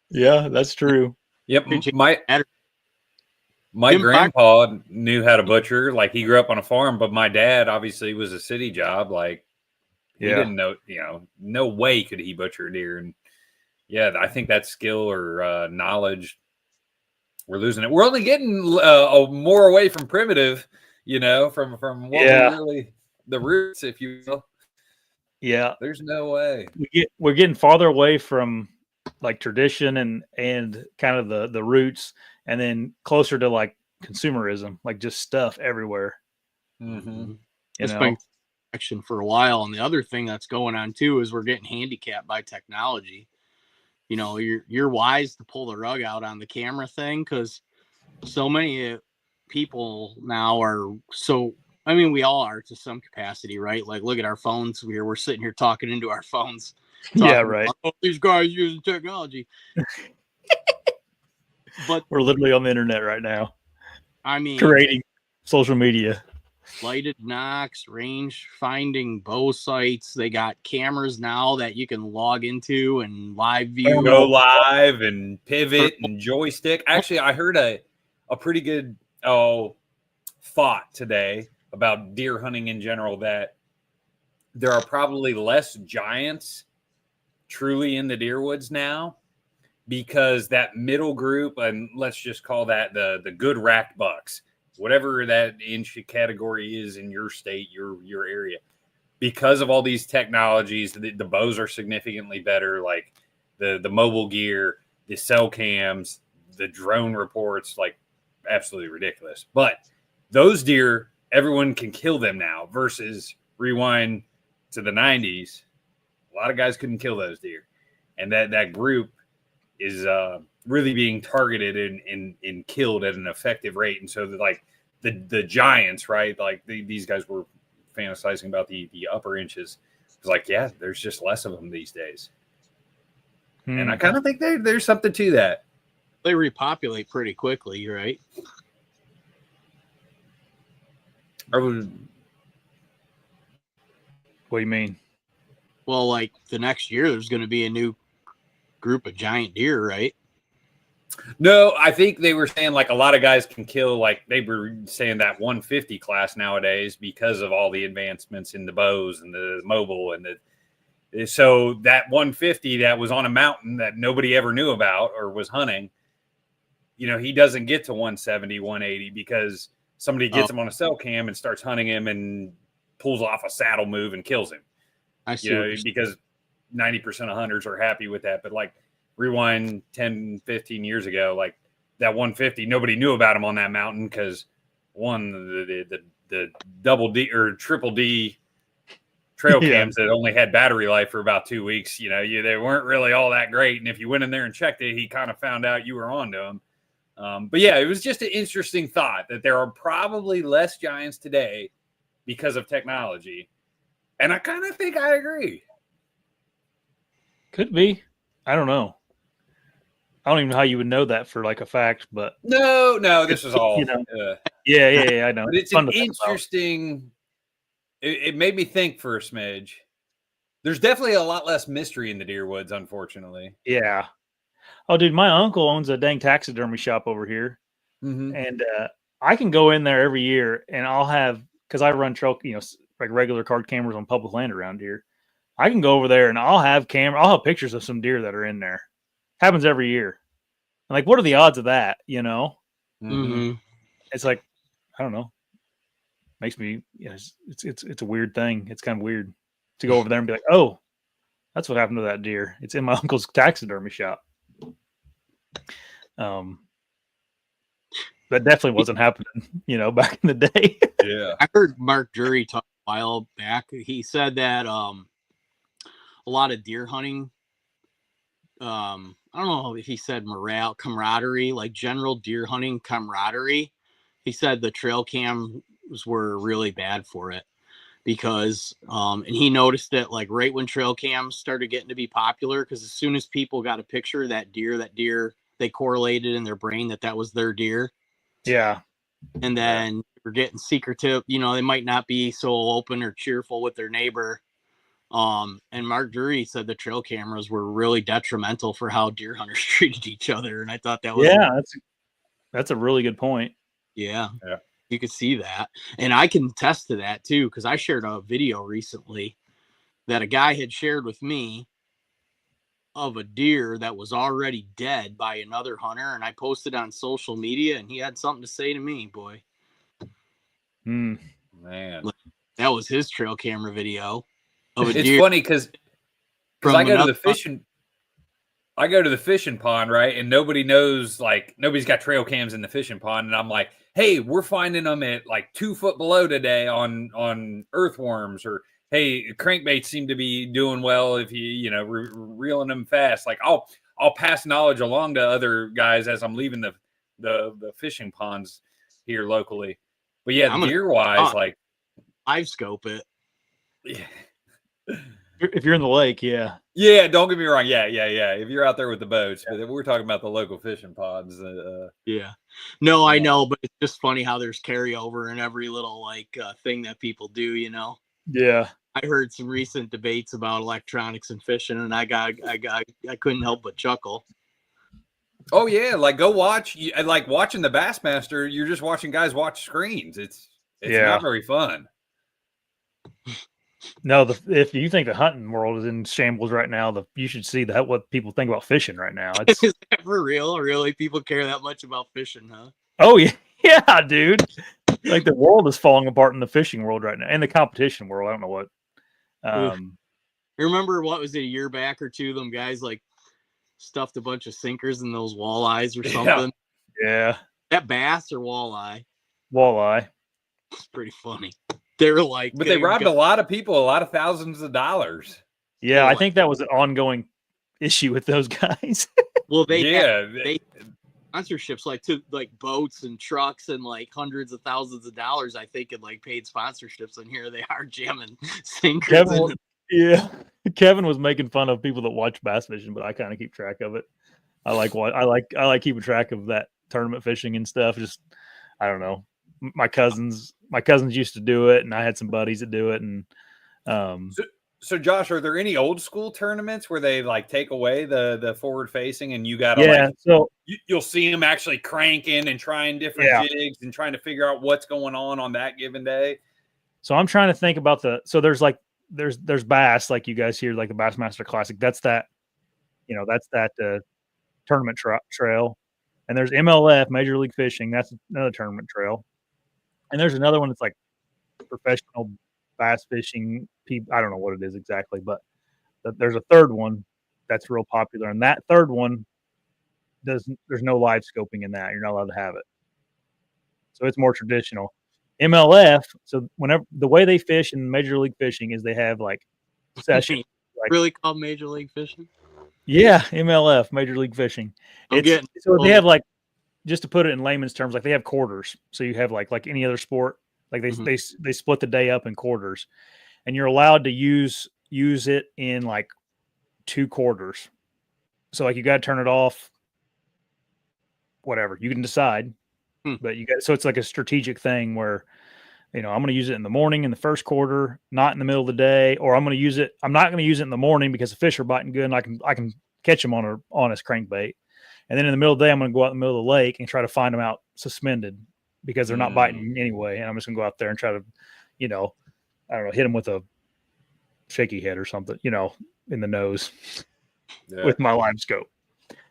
Yeah, that's true. Yep. My grandpa knew how to butcher. Like, he grew up on a farm, but my dad obviously was a city job. Like, he didn't know, no way could he butcher a deer. And yeah, I think that skill or knowledge, we're losing it. We're only getting more away from primitive, from what we're really the roots, if you will. Yeah, there's no way we're getting farther away from like tradition and kind of the roots, and then closer to like consumerism, like just stuff everywhere. Mm-hmm. It's been action for a while, and the other thing that's going on too is we're getting handicapped by technology. You're wise to pull the rug out on the camera thing because so many people now are we all are to some capacity, right? Like, look at our phones. We're sitting here talking into our phones. Yeah, right. These guys using technology. But we're literally on the internet right now. Creating social media. Lighted nocks, range finding bow sites. They got cameras now that you can log into and live view. Go live and pivot and joystick. Actually, I heard a pretty good thought today about deer hunting in general, that there are probably less giants truly in the deer woods now, because that middle group, and let's just call that the good racked bucks, whatever that inch category is in your state, your area, because of all these technologies, the bows are significantly better, like the mobile gear, the cell cams, the drone reports, like absolutely ridiculous. But those deer, everyone can kill them now versus rewind to the 90s. A lot of guys couldn't kill those deer. And that group is really being targeted and killed at an effective rate. And so like the giants, right? Like these guys were fantasizing about the upper inches. It's like, yeah, there's just less of them these days. And I kind of think there's something to that. They repopulate pretty quickly, right? What do you mean? Well, like the next year, there's going to be a new group of giant deer, right? No, I think they were saying like a lot of guys can kill, like they were saying that 150 class nowadays because of all the advancements in the bows and the mobile and so that 150 that was on a mountain that nobody ever knew about or was hunting, you know, he doesn't get to 170, 180 because somebody gets him on a cell cam and starts hunting him and pulls off a saddle move and kills him. I see. You know, because 90% of hunters are happy with that. But like rewind 10, 15 years ago, like that 150, nobody knew about him on that mountain because one, the double D or triple D trail cams that only had battery life for about 2 weeks, you know, they weren't really all that great. And if you went in there and checked it, he kind of found out you were onto him. But yeah, it was just an interesting thought that there are probably less giants today because of technology. And I kind of think I agree. Could be. I don't know. I don't even know how you would know that for like a fact, but no, this is all. You know, yeah, I know. But it's an interesting. It made me think for a smidge. There's definitely a lot less mystery in the deer woods, unfortunately. Yeah. Oh, dude, my uncle owns a dang taxidermy shop over here, and I can go in there every year, and I'll have because I run trail, you know, like regular card cameras on public land around here. I can go over there and I'll have pictures of some deer that are in there. Happens every year. I'm like, what are the odds of that? You know, it's like, I don't know. Makes me, you know, it's a weird thing. It's kind of weird to go over there and be like, oh, that's what happened to that deer. It's in my uncle's taxidermy shop. That definitely wasn't happening, you know, back in the day. Yeah. I heard Mark Drury talk a while back. He said that a lot of deer hunting, I don't know if he said camaraderie, like general deer hunting camaraderie. He said the trail cams were really bad for it because, and he noticed it like right when trail cams started getting to be popular, because as soon as people got a picture of that deer, they correlated in their brain that was their deer. Yeah. And then we're getting secretive, you know, they might not be so open or cheerful with their neighbor. And Mark Drury said the trail cameras were really detrimental for how deer hunters treated each other. And I thought that was, that's a really good point. Yeah. You could see that. And I can attest to that too, because I shared a video recently that a guy had shared with me of a deer that was already dead by another hunter, and I posted on social media, and he had something to say to me, boy. Man, that was his trail camera video of a it's deer. Funny because I go to the fishing pond, right? And nobody knows, like, nobody's got trail cams in the fishing pond. And I'm like, hey, we're finding them at like 2 foot below today on earthworms, or hey, crankbaits seem to be doing well if you know, reeling them fast. Like I'll pass knowledge along to other guys as I'm leaving the fishing ponds here locally. But yeah, deer wise, like live scope it. Yeah. If you're in the lake, yeah. Yeah, don't get me wrong. Yeah. If you're out there with the boats, but we're talking about the local fishing ponds. Yeah. No, I know, but it's just funny how there's carryover in every little like thing that people do, you know? Yeah. I heard some recent debates about electronics and fishing, and I couldn't help but chuckle. Oh yeah, like go watch, like watching the Bassmaster. You're just watching guys watch screens. It's not very fun. No, if you think the hunting world is in shambles right now, you should see that what people think about fishing right now. It's is that for real? Really, people care that much about fishing, huh? Oh yeah, dude. Like the world is falling apart in the fishing world right now, and the competition world. I don't know what. Remember what was it, a year back or two? Them guys like stuffed a bunch of sinkers in those walleyes or something. Yeah. That bass or walleye? Walleye. It's pretty funny. They were like, but they robbed a lot of people, a lot of thousands of dollars. Yeah, I think that was an ongoing issue with those guys. Well, they sponsorships like boats and trucks and like hundreds of thousands of dollars, I think, in like paid sponsorships. And here they are jamming sinkers. Kevin was making fun of people that watch bass fishing, but I kind of keep track of it. I like keeping track of that tournament fishing and stuff. Just I don't know. My cousins used to do it, and I had some buddies that do it. And so Josh, are there any old school tournaments where they like take away the forward facing and you got to so you'll see them actually cranking and trying different jigs and trying to figure out what's going on that given day? So I'm trying to think about there's bass, like you guys hear, like the Bassmaster Classic. That's that tournament trail. And there's MLF, Major League Fishing. That's another tournament trail. And there's another one that's like professional bass fishing. I don't know what it is exactly, but there's a third one that's real popular. And that third one there's no live scoping in that. You're not allowed to have it. So it's more traditional. MLF, so whenever the way they fish in Major League Fishing is they have like sessions. Like, really called Major League Fishing? Yeah, MLF, Major League Fishing. So they have, like, just to put it in layman's terms, like they have quarters. So you have like any other sport, like they split the day up in quarters, and you're allowed to use it in like 2 quarters. So like you got to turn it off, whatever you can decide, but so it's like a strategic thing where, I'm going to use it in the morning in the first quarter, not in the middle of the day, or I'm not going to use it in the morning because the fish are biting good and I can catch them on a crankbait. And then in the middle of the day, I'm going to go out in the middle of the lake and try to find them out suspended because they're not biting anyway. And I'm just going to go out there and try to, I don't know, hit them with a shaky head or something, in the nose with my lime scope.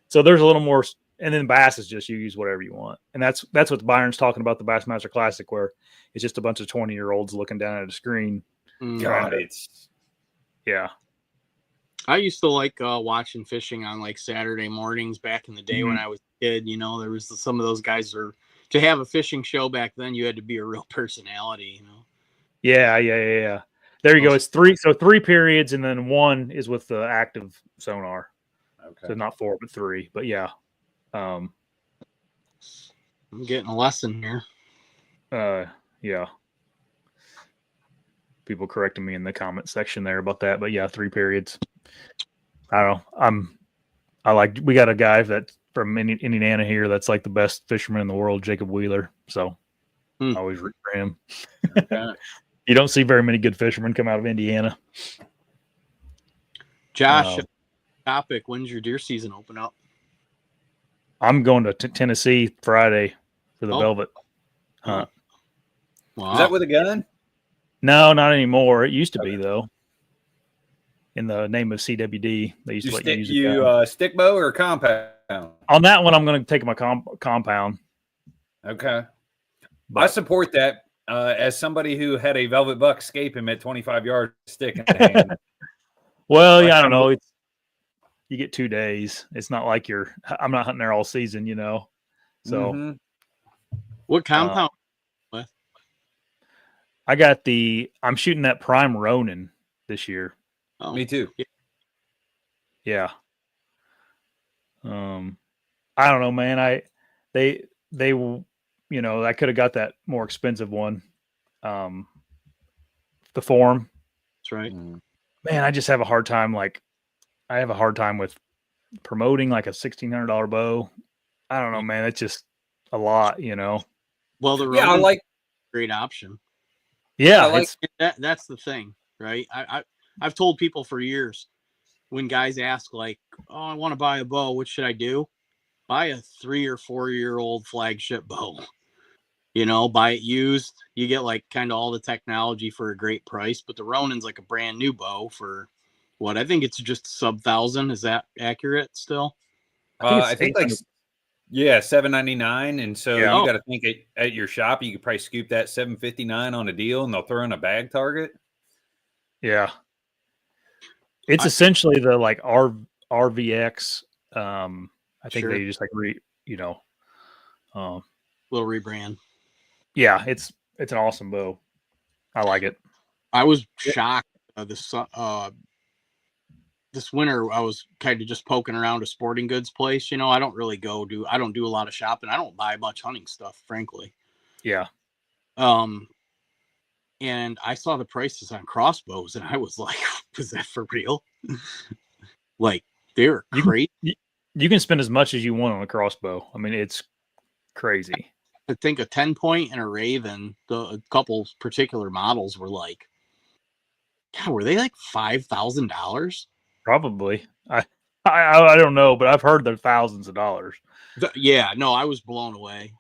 So there's a little more. And then bass is just you use whatever you want. And that's what Byron's talking about, the Bassmaster Classic, where it's just a bunch of 20-year-olds looking down at a screen. Yeah. I used to like watching fishing on like Saturday mornings back in the day when I was a kid. There was some of those guys to have a fishing show back then, you had to be a real personality, Yeah. There you go. It's 3 periods, and then 1 is with the active sonar. Okay. So not 4, but 3. But yeah. I'm getting a lesson here. Yeah. People correcting me in the comment section there about that, but yeah, 3 periods. I don't know. We got a guy that's from Indiana here that's like the best fisherman in the world, Jacob Wheeler. So I always root for him. Okay. You don't see very many good fishermen come out of Indiana. Josh, topic, when's your deer season open up? I'm going to Tennessee Friday for the velvet hunt. Wow. Is that with a gun? No, not anymore. It used to be, though. In the name of CWD, they used to let you use it. Stick bow or compound? On that one, I'm going to take my compound. Okay. But I support that as somebody who had a velvet buck escape him at 25 yards stick in the hand. Well, yeah, I don't know. You get 2 days. It's not like I'm not hunting there all season, So, what compound? I'm shooting that prime Ronin this year. Oh, me too. Yeah. I don't know, man. I could have got that more expensive one. The form. That's right. Man, I just have a hard time. I have a hard time with promoting like a $1,600 bow. I don't know, man. It's just a lot, Well, I like great option. Yeah, that's the thing, right? I've told people for years when guys ask like, "Oh, I want to buy a bow. What should I do?" Buy a 3 or 4-year-old flagship bow. Buy it used. You get like kind of all the technology for a great price. But the Ronin's like a brand new bow for what? I think it's just sub $1,000. Is that accurate still? I think like $799. And so you got to think at your shop, you could probably scoop that $759 on a deal, and they'll throw in a bag target. Yeah. It's essentially the like RVX I think they just like little rebrand. Yeah, it's an awesome bow. I like it. I was shocked this winter. I was kind of just poking around a sporting goods place. I don't really I don't do a lot of shopping. I don't buy much hunting stuff, frankly. Yeah. And I saw the prices on crossbows, and I was like, "Was that for real?" Like, they're crazy. You can spend as much as you want on a crossbow. I mean, it's crazy. I think a 10-point and a Raven, a couple particular models were like, God, were they like $5,000? Probably. I don't know, but I've heard they're thousands of dollars. Yeah, no, I was blown away.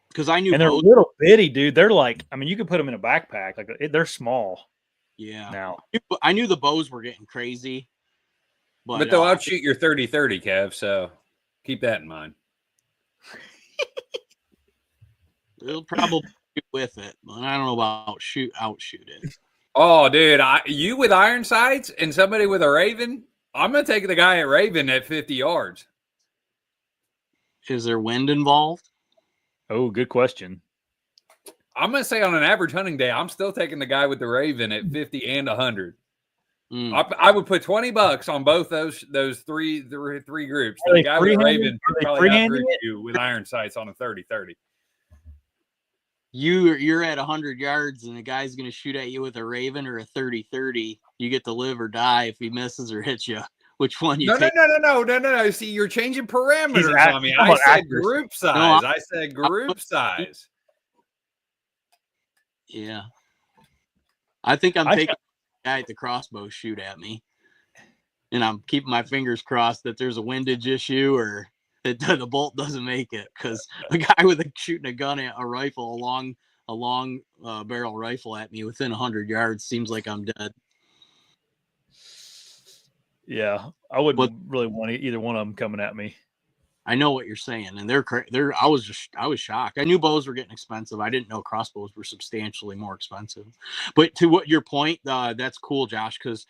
Because I knew, and they're little bitty, dude. They're like, I mean, you could put them in a backpack. Like they're small. Yeah. Now I knew the bows were getting crazy, but they'll outshoot your 30-30, Kev. So keep that in mind. They'll probably shoot with it, but I don't know about outshoot it. Oh, dude, you with iron sights and somebody with a Raven. I'm gonna take the guy at Raven at 50 yards. Is there wind involved? Oh, good question. I'm going to say on an average hunting day, I'm still taking the guy with the Raven at 50 and 100. I would put $20 on both those three groups. The guy with the Raven probably outgrew you with iron sights on a 30-30. You're at 100 yards and the guy's going to shoot at you with a Raven or a 30-30. You get to live or die if he misses or hits you. Which one you take? No. See, you're changing parameters on me. I said group size. I said group size. Yeah. I think I'm taking the guy at the crossbow shoot at me. And I'm keeping my fingers crossed that there's a windage issue or that the bolt doesn't make it. Because a guy shooting a gun at a rifle, a long barrel rifle at me within 100 yards seems like I'm dead. Yeah, I wouldn't really want either one of them coming at me. I know what you're saying, and I was shocked. I knew bows were getting expensive. I didn't know crossbows were substantially more expensive. But to what your point, that's cool, Josh, because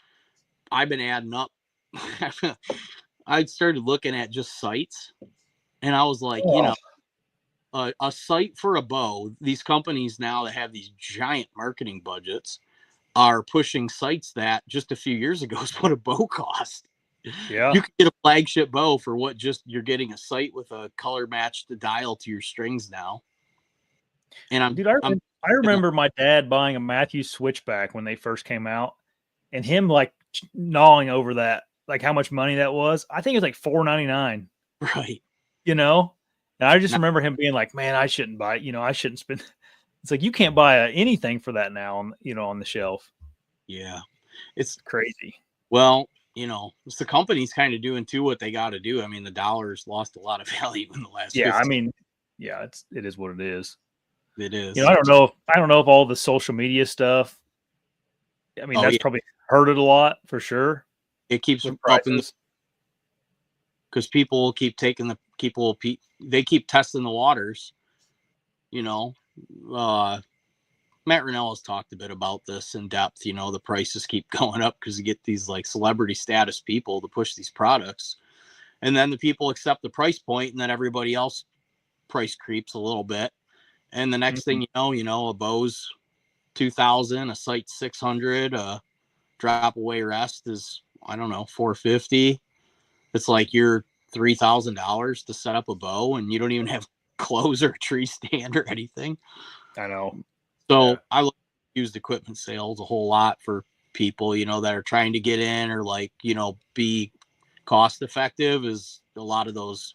I've been adding up. I started looking at just sights, and I was like, a sight for a bow. These companies now that have these giant marketing budgets are pushing sights that just a few years ago is what a bow cost. Yeah, you can get a flagship bow for what you're getting a sight with a color matched dial to your strings now. And I remember my dad buying a Matthews switchback when they first came out, and him like gnawing over that, like how much money that was. I think it was like $4.99. Right. And I just remember him being like, "Man, I shouldn't buy. I shouldn't spend." It's like you can't buy anything for that now on the shelf. Yeah, it's crazy. Well, it's the company's kind of doing too what they got to do. I mean, the dollar's lost a lot of value in the last. Yeah, 15. I mean, yeah, it is what it is. It is. I don't know if all the social media stuff. I mean, that's probably hurt it a lot for sure. It keeps up in because people will keep they keep testing the waters. Matt Rinell has talked a bit about this in depth. The prices keep going up because you get these like celebrity status people to push these products. And then the people accept the price point and then everybody else price creeps a little bit. And the next thing you know, a bow's $2,000, a sight $600, a drop away rest is, I don't know, $450. It's like you're $3,000 to set up a bow and you don't even have clothes or a tree stand or anything. I know. So I look at used equipment sales a whole lot for people, that are trying to get in or like, be cost effective. Is a lot of those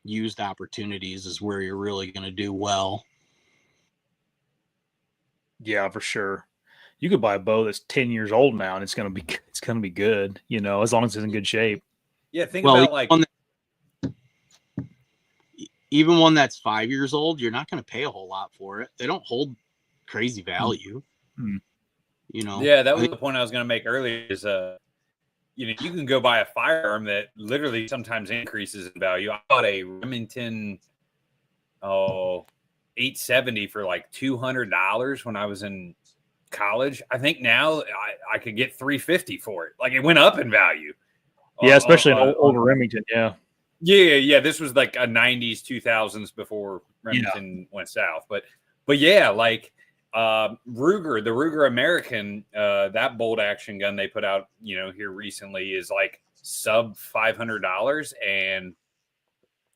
used opportunities is where you're really going to do well. Yeah, for sure. You could buy a bow that's 10 years old now and it's going to be good, as long as it's in good shape. Yeah. Think about like even one that's 5 years old, you're not going to pay a whole lot for it. They don't hold crazy value. Yeah, that was the point I was going to make earlier is you can go buy a firearm that literally sometimes increases in value. I bought a Remington 870 for like $200 when I was in college. I think now I could get $350 for it. Like it went up in value. Yeah, especially in older Remington. Yeah. Yeah. This was like a 90s, 2000s before Remington went south. But yeah, like Ruger, the Ruger American, that bolt action gun they put out, here recently is like sub $500, and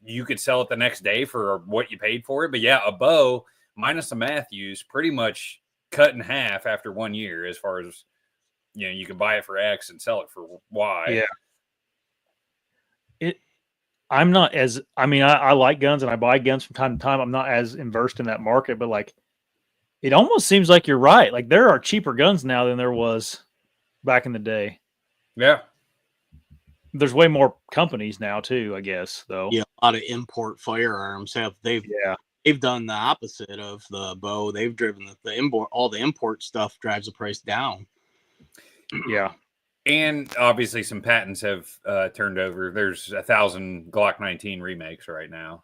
you could sell it the next day for what you paid for it. But yeah, a bow minus a Matthews pretty much cut in half after 1 year, as far as, you can buy it for X and sell it for Y. Yeah. I'm not as, I like guns and I buy guns from time to time. I'm not as immersed in that market, but like, it almost seems like you're right. Like there are cheaper guns now than there was back in the day. Yeah. There's way more companies now too, I guess, though. Yeah, a lot of import firearms they've done the opposite of the bow. They've driven the import, all the import stuff drives the price down. Yeah. And obviously some patents have turned over. There's 1,000 Glock 19 remakes right now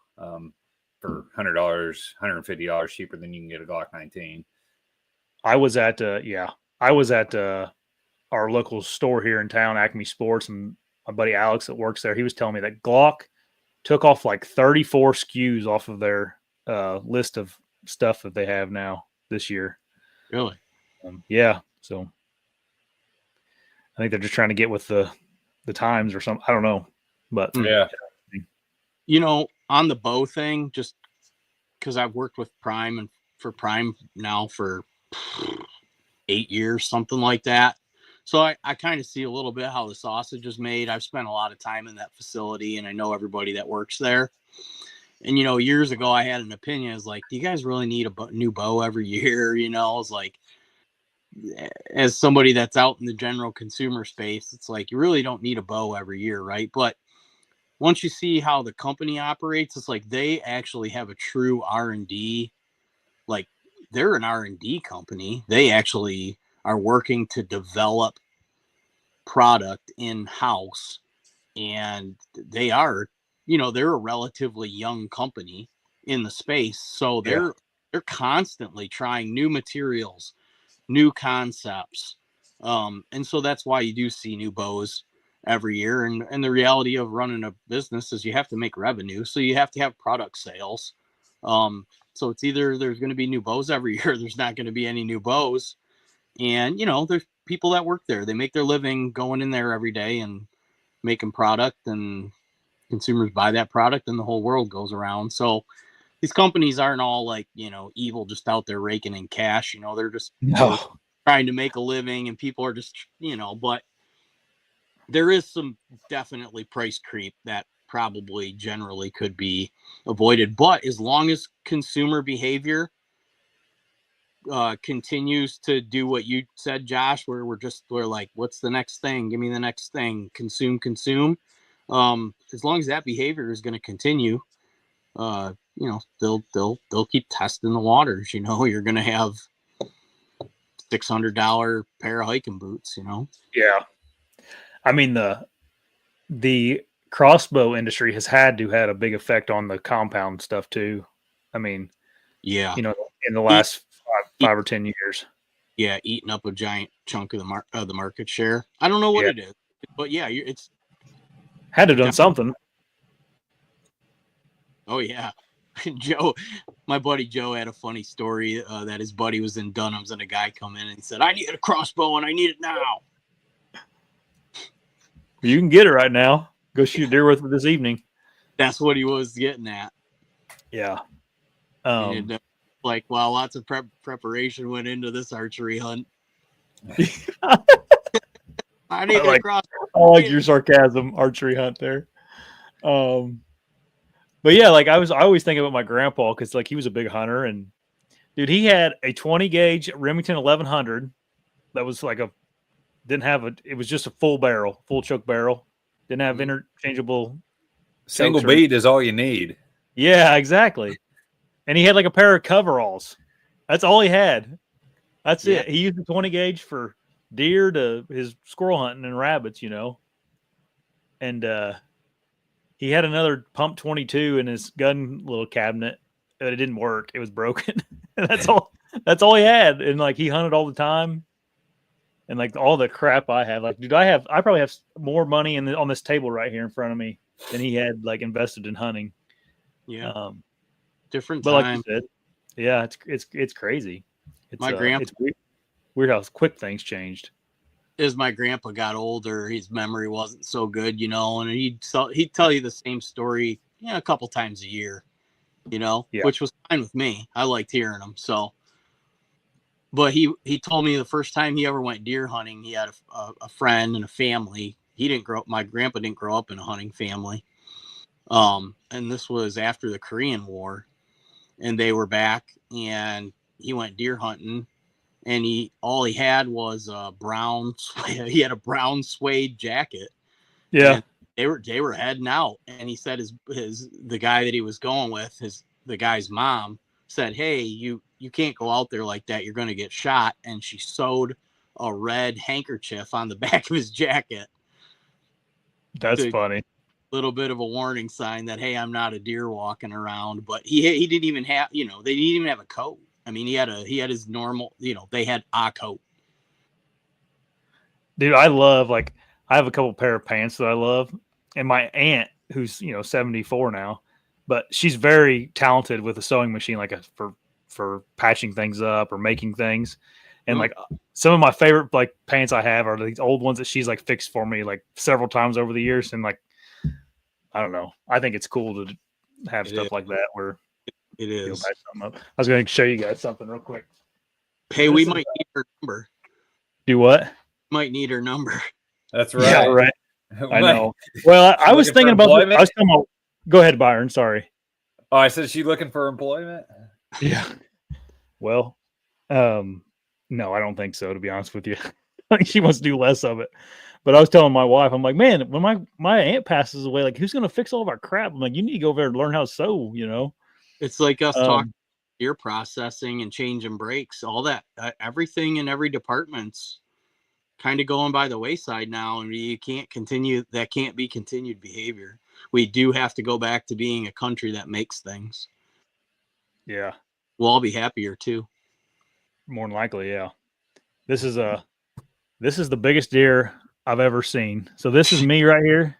for $100, $150 cheaper than you can get a Glock 19. I was at our local store here in town, Acme Sports, and my buddy Alex that works there, he was telling me that Glock took off like 34 SKUs off of their list of stuff that they have now this year. Really? Yeah. So I think they're just trying to get with the times or something. I don't know. But yeah. On the bow thing, just because I've worked with Prime and for Prime now for 8 years, something like that. So I kind of see a little bit how the sausage is made. I've spent a lot of time in that facility and I know everybody that works there. And, years ago I had an opinion. It's like, do you guys really need a new bow every year? It's like, as somebody that's out in the general consumer space, it's like, you really don't need a bow every year. Right. But once you see how the company operates, it's like they actually have a true R&D. Like they're an R&D company. They actually are working to develop product in-house, and they are, they're a relatively young company in the space. So they're constantly trying new materials, new concepts. And so that's why you do see new bows every year. And the reality of running a business is you have to make revenue. So you have to have product sales. So it's either there's going to be new bows every year, there's not going to be any new bows. And, there's people that work there. They make their living going in there every day and making product, and consumers buy that product and the whole world goes around. So these companies aren't all like, evil, just out there raking in cash. They're just trying to make a living, and people are just, but there is some definitely price creep that probably generally could be avoided. But as long as consumer behavior continues to do what you said, Josh, where we're like, what's the next thing? Give me the next thing. Consume. As long as that behavior is going to continue, they'll keep testing the waters. You're going to have $600 pair of hiking boots. Yeah. I mean, the crossbow industry has had a big effect on the compound stuff too. I mean, yeah, in the last 5 or 10 years. Yeah, eating up a giant chunk of the market share. I don't know what it is, but yeah, it's had to have done something. Oh yeah, Joe, my buddy Joe had a funny story that his buddy was in Dunham's and a guy come in and said, "I need a crossbow and I need it now." You can get it right now. Go shoot deer with it this evening. That's what he was getting at. Yeah. And lots of preparation went into this archery hunt. I need a crossbow. I like your sarcasm, archery hunt there. But yeah, like I always think about my grandpa, because like he was a big hunter, and dude, he had a 20 gauge Remington 1100 that was like it was just a full choke barrel. Didn't have interchangeable. Single bead is all you need. Yeah, exactly. And he had like a pair of coveralls. That's all he had. That's it. He used the 20 gauge for deer to his squirrel hunting and rabbits, And he had another pump 22 in his gun little cabinet, but it didn't work. It was broken. That's all he had. And like he hunted all the time. and like all the crap I have. Like, dude, I probably have more money on this table right here in front of me than he had like invested in hunting. Yeah. Different but time. like you said, yeah, it's crazy. My grandpa, it's weird how quick things changed. as my grandpa got older, his memory wasn't so good, you know, and he'd tell you the same story, a couple times a year, which was fine with me. I liked hearing them. So, but he told me the first time he ever went deer hunting, he had a friend and a family. My grandpa didn't grow up in a hunting family. And this was after the Korean War, and they were back, and he went deer hunting, and all he had was a brown suede jacket. Yeah. And they were heading out, and he said the guy that he was going with, the guy's mom said, "Hey, you can't go out there like that. You're going to get shot." And she sewed a red handkerchief on the back of his jacket. That's funny. Little bit of a warning sign that, hey, I'm not a deer walking around. But he didn't even have, they didn't even have a coat. I mean, he had his normal, they had a coat. Dude, I have a couple pair of pants that I love, and my aunt, who's 74 now, but she's very talented with a sewing machine, like for patching things up or making things. And like some of my favorite like pants I have are these old ones that she's like fixed for me like several times over the years. And like, I don't know, I think it's cool to have stuff like that where it is. Patch something up. I was going to show you guys something real quick. Hey, we might need her number. Do what? Might need her number. That's right. Yeah, right. I know. Well, I was thinking about. Go ahead, Byron. Sorry. Oh, I said, is she looking for employment? Yeah. Well, no, I don't think so. To be honest with you, I think she wants to do less of it. But I was telling my wife, I'm like, man, when my aunt passes away, like, who's going to fix all of our crap? I'm like, you need to go over there and learn how to sew. It's like us talking deer processing and changing brakes, all that, everything in every department's kind of going by the wayside now, and you can't continue. That can't be continued behavior. We do have to go back to being a country that makes things. Yeah, we'll all be happier too. More than likely, yeah. This is the biggest deer I've ever seen. So this is me right here,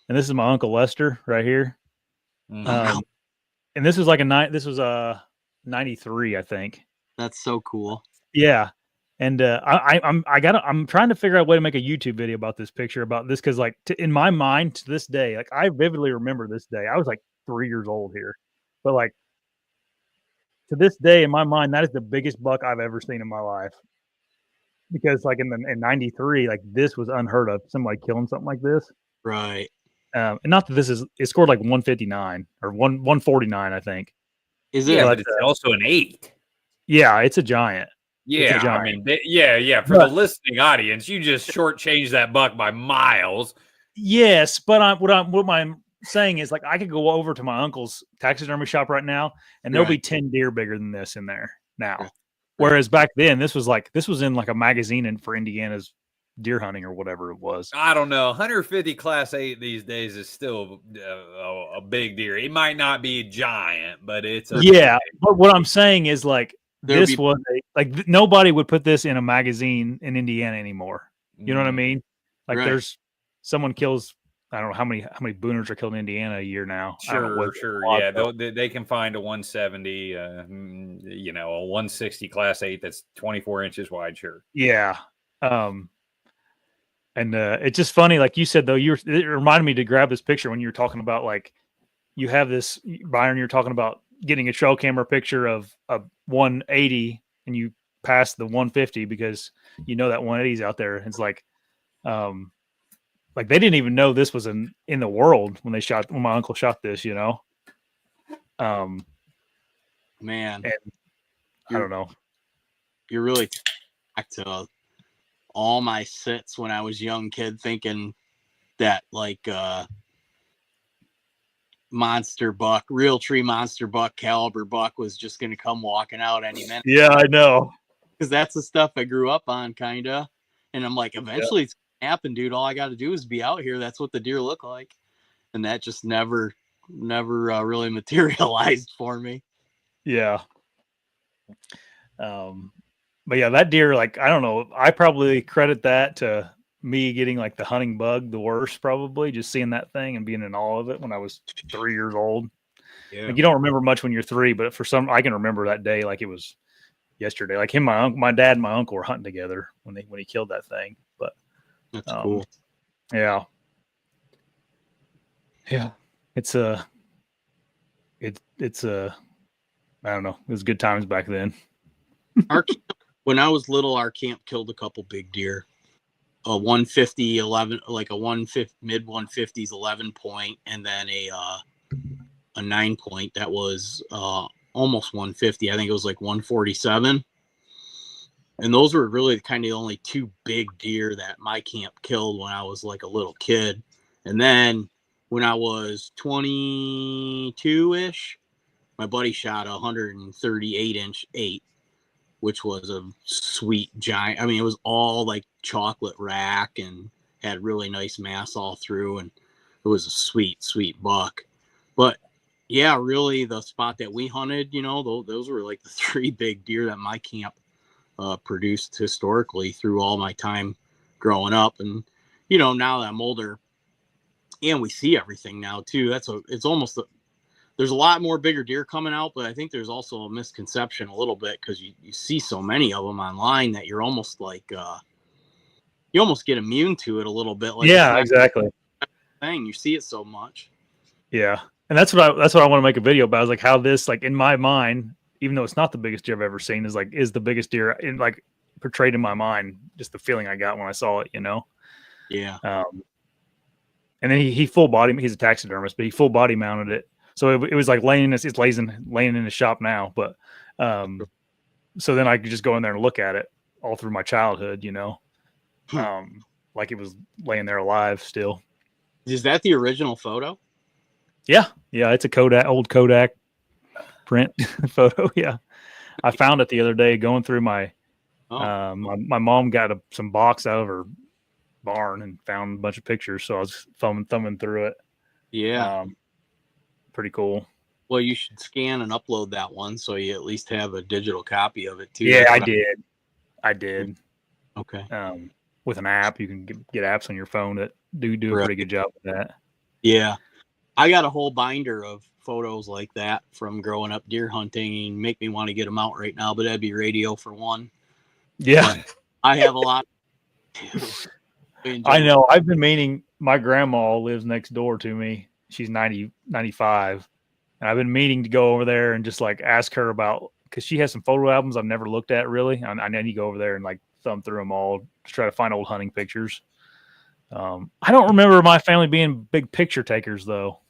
and this is my Uncle Lester right here. And this was like a 93, I think. That's so cool. Yeah. And I'm trying to figure out a way to make a YouTube video about this picture, about this, because like in my mind to this day, like I vividly remember this day. I was like 3 years old here, but like to this day in my mind, that is the biggest buck I've ever seen in my life. Because like in 93, like this was unheard of. Somebody killing something like this, right? And not that it scored like 159 or 149, I think. Is it? Yeah, but it's also an 8. Yeah, it's a giant. Yeah, I mean, yeah. For the listening audience, you just shortchanged that buck by miles. Yes, but what I'm saying is, like, I could go over to my uncle's taxidermy shop right now, and there'll be 10 deer bigger than this in there now. Right. Whereas back then, this was in like a magazine for Indiana's deer hunting or whatever it was. I don't know. 150 Class 8 these days is still a big deer. It might not be giant, but it's But what I'm saying is like. Nobody would put this in a magazine in Indiana anymore. You know what I mean? Like there's someone kills, I don't know how many booners are killed in Indiana a year now. Sure. Yeah. They can find a 170, a 160 Class 8 that's 24 inches wide. Sure. Yeah. And it's just funny. Like you said, though, it reminded me to grab this picture when you were talking about, like, you have this, Byron, you're talking about getting a trail camera picture of a 180 and you pass the 150 because that 180 is out there. It's like they didn't even know this was in the world when my uncle shot this, man. And I don't know. You're really back to all my sits when I was a young kid, thinking that like monster buck, real tree monster buck, caliber buck was just going to come walking out any minute. Yeah, I know. Because that's the stuff I grew up on, kind of. And I'm like, eventually it's going to happen, dude. All I got to do is be out here. That's what the deer look like. And that just never really materialized for me. Yeah. But yeah, that deer, like, I don't know. I probably credit that to me getting like the hunting bug the worst, probably just seeing that thing and being in awe of it when I was 3 years old. Yeah. Like, you don't remember much when you're 3, but I can remember that day like it was yesterday. Like my dad and my uncle were hunting together when he killed that thing. But that's cool. Yeah. It's I don't know. It was good times back then. When I was little, our camp killed a couple big deer. A 150 11, like a 150 mid 150s 11 point, and then a 9 point that was almost 150. I think it was like 147. And those were really kind of the only 2 big deer that my camp killed when I was like a little kid. And then when I was 22-ish, my buddy shot a 138-inch 8, which was a sweet giant. I mean, it was all like chocolate rack and had really nice mass all through. And it was a sweet, sweet buck. But yeah, really the spot that we hunted, those were like the 3 big deer that my camp produced historically through all my time growing up. And, now that I'm older and we see everything now too, there's a lot more bigger deer coming out, but I think there's also a misconception a little bit because you see so many of them online that you're almost like, you almost get immune to it a little bit. Like, yeah, exactly. Thing you see it so much. Yeah. And that's what I want to make a video about, is like how this, like, in my mind, even though it's not the biggest deer I've ever seen, is the biggest deer in, like, portrayed in my mind, just the feeling I got when I saw it, Yeah. And then he full body, he's a taxidermist, but he full body mounted it. So it was like laying in his shop now. But so then I could just go in there and look at it all through my childhood, like it was laying there alive still. Is that the original photo? Yeah. It's a old Kodak print photo. Yeah. I found it the other day going through my mom got some box out of her barn and found a bunch of pictures. So I was thumbing through it. Yeah. Pretty cool. Well, you should scan and upload that one so you at least have a digital copy of it too. Yeah, I did. Okay. With an app, you can get apps on your phone that do a pretty good job with that. Yeah. I got a whole binder of photos like that from growing up deer hunting, and make me want to get them out right now, but that'd be radio for one. Yeah. I have a lot. I know. I've been meaning, my grandma lives next door to me. She's 95. And I've been meaning to go over there and just like ask her about, because she has some photo albums I've never looked at really. I need to go over there and like thumb through them all to try to find old hunting pictures. I don't remember my family being big picture takers though.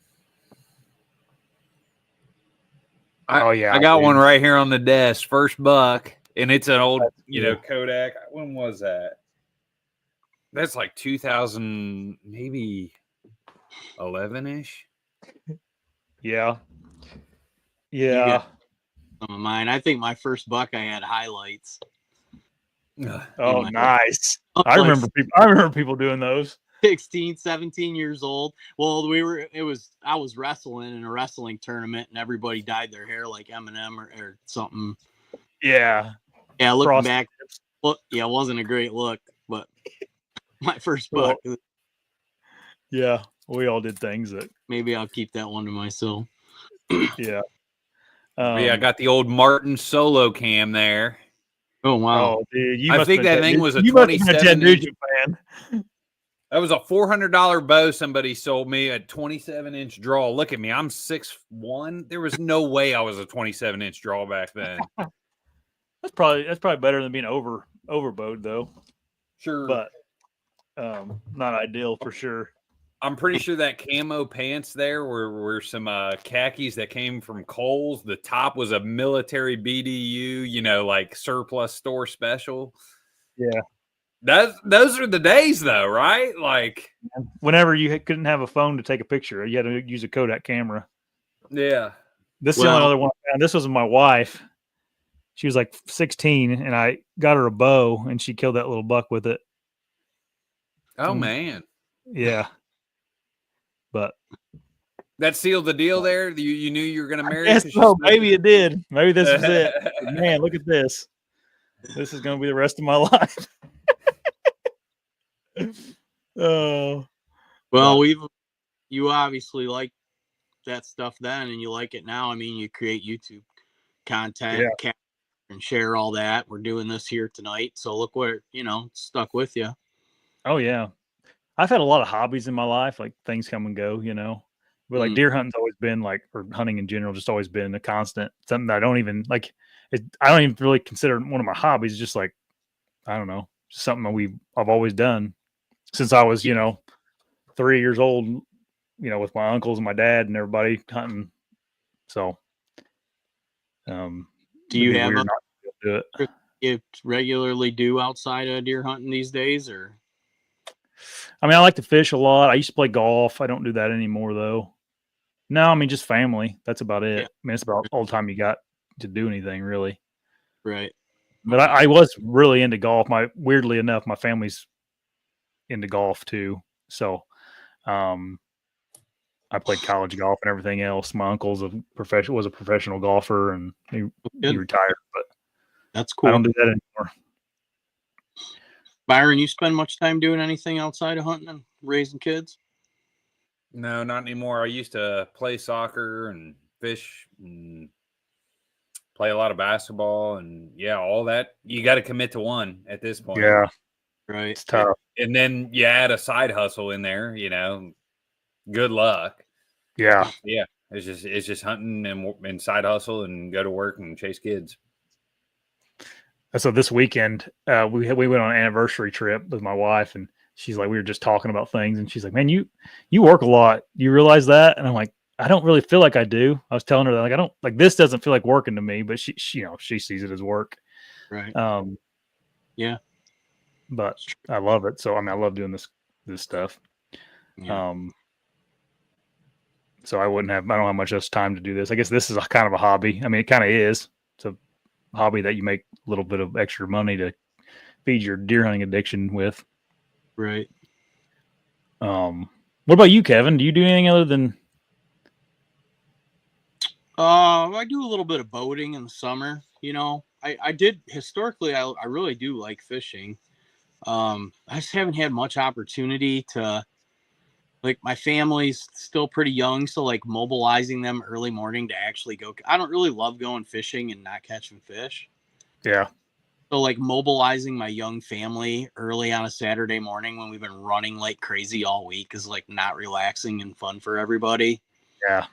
I got one right here on the desk, first buck, and it's an old, Kodak. When was that? That's like 2000, maybe 11-ish. Yeah. Some of mine. I think my first buck, I had highlights. Oh, nice. I remember people doing those. 16, 17 years old. Well, I was wrestling in a wrestling tournament and everybody dyed their hair like Eminem or something. Yeah. Yeah. Looking back, it wasn't a great look, but my first buck. Yeah. We all did things that. Maybe I'll keep that one to myself. Yeah. I got the old Martin solo cam there. Oh, wow. Oh, dude, I think that thing was a 27-inch fan. That was a $400 bow somebody sold me, a 27-inch draw. Look at me. I'm 6'1". There was no way I was a 27-inch draw back then. That's probably better than being overbowed though. Sure. But not ideal for sure. I'm pretty sure that camo pants there were some khakis that came from Kohl's. The top was a military BDU, like surplus store special. Yeah. Those are the days though, right? Like whenever you couldn't have a phone to take a picture, you had to use a Kodak camera. Yeah. This is the only other one. This was my wife. She was like 16 and I got her a bow and she killed that little buck with it. Oh man. Yeah. But that sealed the deal there. You knew you were going to marry. Yes, so maybe it did. Maybe this is it. Man, look at this. This is going to be the rest of my life. Oh, well, you obviously like that stuff then, and you like it now. I mean, you create YouTube content, and share all that. We're doing this here tonight, so look what stuck with you. Oh yeah, I've had a lot of hobbies in my life, like things come and go, But like deer hunting's always been like, or hunting in general, just always been a constant. Something that I don't even like. I don't even really consider one of my hobbies. Just like, I don't know, just something I've always done since I was 3 years old. With my uncles and my dad and everybody hunting. So, do you have not to do it? You regularly do outside of deer hunting these days, or? I mean, I like to fish a lot. I used to play golf. I don't do that anymore though. No, I mean just family. That's about it. Yeah. I mean, it's about all the time you got to do anything really. Right. But I was really into golf. Weirdly enough, my family's into golf too. So, I played college golf and everything else. My uncle's was a professional golfer, and he retired. But that's cool. I don't do that anymore. Byron, you spend much time doing anything outside of hunting and raising kids? No, not anymore. I used to play soccer and fish and play a lot of basketball, and all that. You got to commit to one at this point. Yeah, right. It's tough. And then you add a side hustle in there. Good luck. Yeah. Yeah. It's just hunting and side hustle and go to work and chase kids. So this weekend, we went on an anniversary trip with my wife, and she's like, we were just talking about things, and she's like, man, you work a lot. You realize that? And I'm like, I don't really feel like I do. I was telling her that, like, I don't, like, this doesn't feel like working to me, but she she sees it as work. Right. Yeah. But I love it. So, I mean, I love doing this stuff. Yeah. So I don't have much else time to do this. I guess this is kind of a hobby. I mean, it kind of is. It's a hobby that you make a little bit of extra money to feed your deer hunting addiction with. Right. What about you, Kevin? Do you do anything other than? I do a little bit of boating in the summer. I did historically. I really do like fishing. I just haven't had much opportunity to. Like, my family's still pretty young, so like mobilizing them early morning to actually go. I don't really love going fishing and not catching fish. Yeah. So like mobilizing my young family early on a Saturday morning when we've been running like crazy all week is like not relaxing and fun for everybody. Yeah.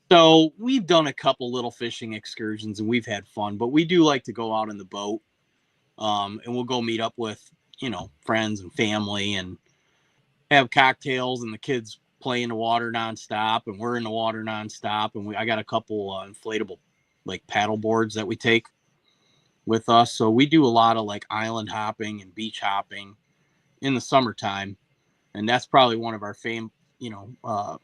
So we've done a couple little fishing excursions and we've had fun, but we do like to go out in the boat. And we'll go meet up with, friends and family and have cocktails, and the kids play in the water nonstop, and we're in the water nonstop. And I got a couple inflatable like paddle boards that we take with us. So we do a lot of like island hopping and beach hopping in the summertime. And that's probably one of our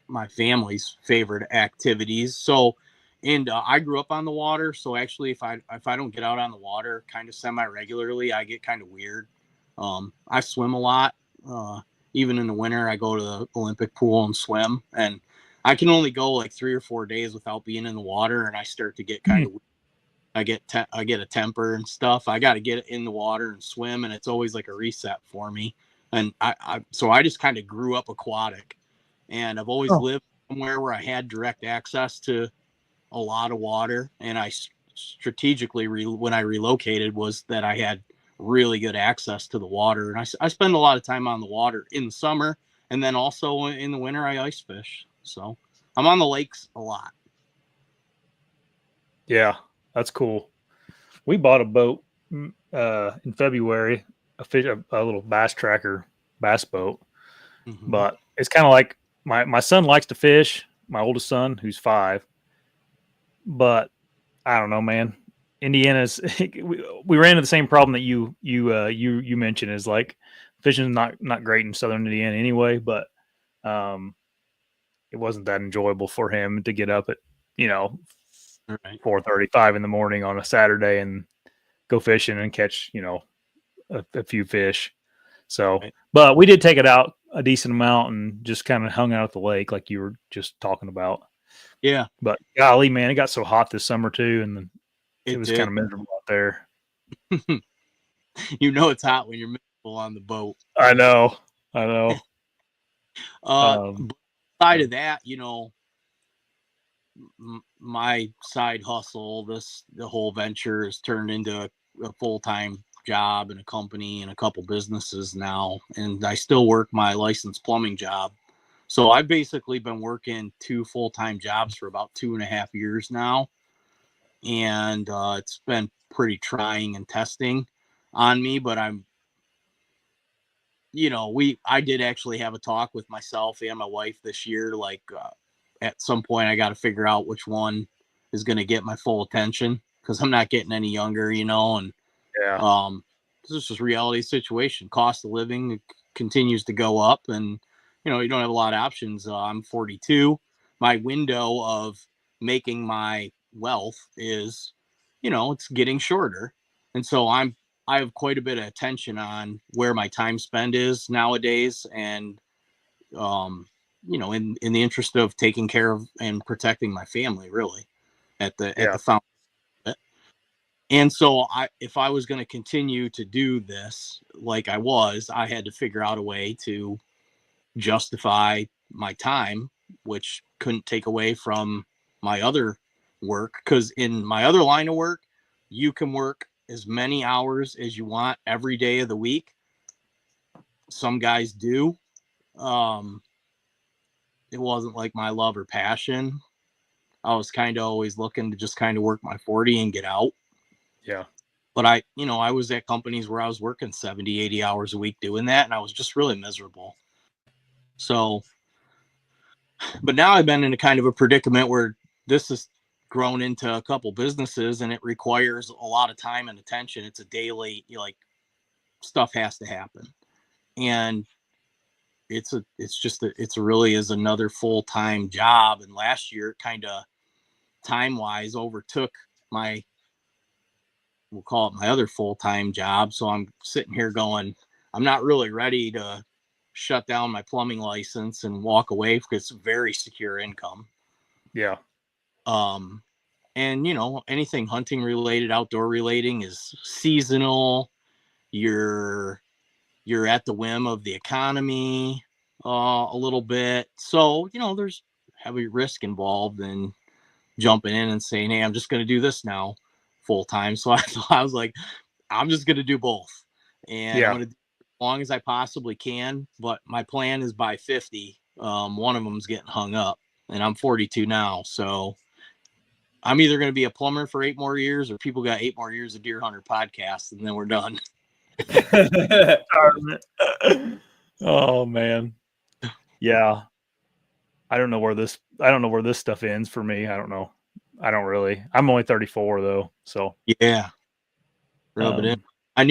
my family's favorite activities. So, and I grew up on the water. So actually, if I don't get out on the water kind of semi-regularly, I get kind of weird. I swim a lot. Even in the winter, I go to the Olympic pool and swim, and I can only go like 3 or 4 days without being in the water, and I start to get kind of. I get a temper and stuff. I got to get in the water and swim, and it's always like a reset for me. And so I just kind of grew up aquatic, and I've always lived somewhere where I had direct access to a lot of water. And I strategically, when I relocated, was that I had really good access to the water. And I spend a lot of time on the water in the summer, and then also in the winter I ice fish. So I'm on the lakes a lot. Yeah, that's cool. We bought a boat in February, a little bass tracker bass boat. Mm-hmm. But it's kind of like my son likes to fish, my oldest son, who's 5. But I don't know, man. Indiana's we ran into the same problem that you mentioned, is like fishing is not great in southern Indiana anyway, but it wasn't that enjoyable for him to get up at 4:35 in the morning on a Saturday and go fishing and catch a few fish. So but we did take it out a decent amount and just kind of hung out at the lake like you were just talking about. Yeah. But golly, man, it got so hot this summer too, and then it was kind of miserable out there. You know it's hot when you're miserable on the boat. I know. Side of that, my side hustle, the whole venture has turned into a full-time job and a company and a couple businesses now, and I still work my licensed plumbing job. So I've basically been working 2 full-time jobs for about 2.5 years now, and it's been pretty trying and testing on me. But I did actually have a talk with myself and my wife this year, like at some point I got to figure out which one is going to get my full attention, because I'm not getting any younger, and this is just a reality situation. Cost of living continues to go up, and you don't have a lot of options. I'm 42. My window of making my wealth is, it's getting shorter, and so I have quite a bit of attention on where my time spent is nowadays, and in the interest of taking care of and protecting my family, really, at the fountain. And so if I was going to continue to do this like I had to figure out a way to justify my time, which couldn't take away from my other work. Because in my other line of work, you can work as many hours as you want every day of the week. Some guys do. It wasn't like my love or passion. I was kind of always looking to just kind of work my 40 and get out. Yeah. But I was at companies where I was working 70, 80 hours a week doing that, and I was just really miserable. So, but now I've been in a kind of a predicament where this has grown into a couple businesses, and it requires a lot of time and attention. It's a daily, stuff has to happen. And it really is another full-time job. And last year it kind of time-wise overtook we'll call it my other full-time job. So I'm sitting here going, I'm not really ready to shut down my plumbing license and walk away, because it's very secure income. Yeah. And anything hunting related, outdoor relating is seasonal. You're at the whim of the economy a little bit. So, there's heavy risk involved in jumping in and saying, hey, I'm just going to do this now full time. So I was like, I'm just going to do both. And I'm going to do it as long as I possibly can. But my plan is by 50. One of them's getting hung up, and I'm 42 now. So I'm either going to be a plumber for 8 more years, or people got 8 more years of Deer Hunter podcasts, and then we're done. Oh man. Yeah. I don't know where this stuff ends for me. I don't know. I don't really. I'm only 34 though. So yeah. Rub it in. I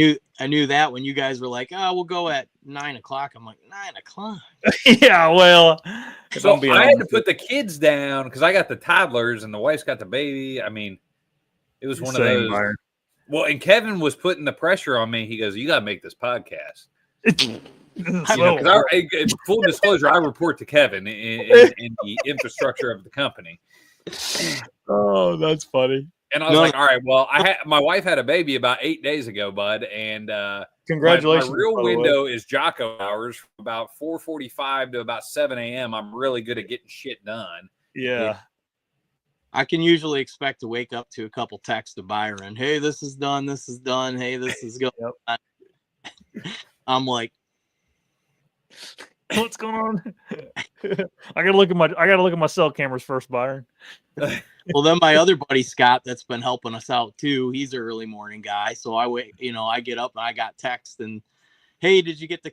knew that when you guys were like, oh, we'll go at 9 o'clock. I'm like, 9 o'clock. Yeah, well, so I had to put the kids down because I got the toddlers and the wife's got the baby. I mean, it was one of those. Byron. Well, and Kevin was putting the pressure on me. He goes, you got to make this podcast. Full disclosure, I report to Kevin in the infrastructure of the company. Oh, that's funny. And I was like, all right, well, my wife had a baby about 8 days ago, bud. And congratulations. My real window is Jocko hours from about 4:45 to about 7 a.m. I'm really good at getting shit done. Yeah. I can usually expect to wake up to a couple texts to Byron. Hey, this is done. This is done. Hey, this is going on. I'm like, what's going on? I gotta look at my cell cameras first, Byron. Well, then my other buddy Scott, that's been helping us out too. He's an early morning guy, so I get up and I got text and, hey, did you get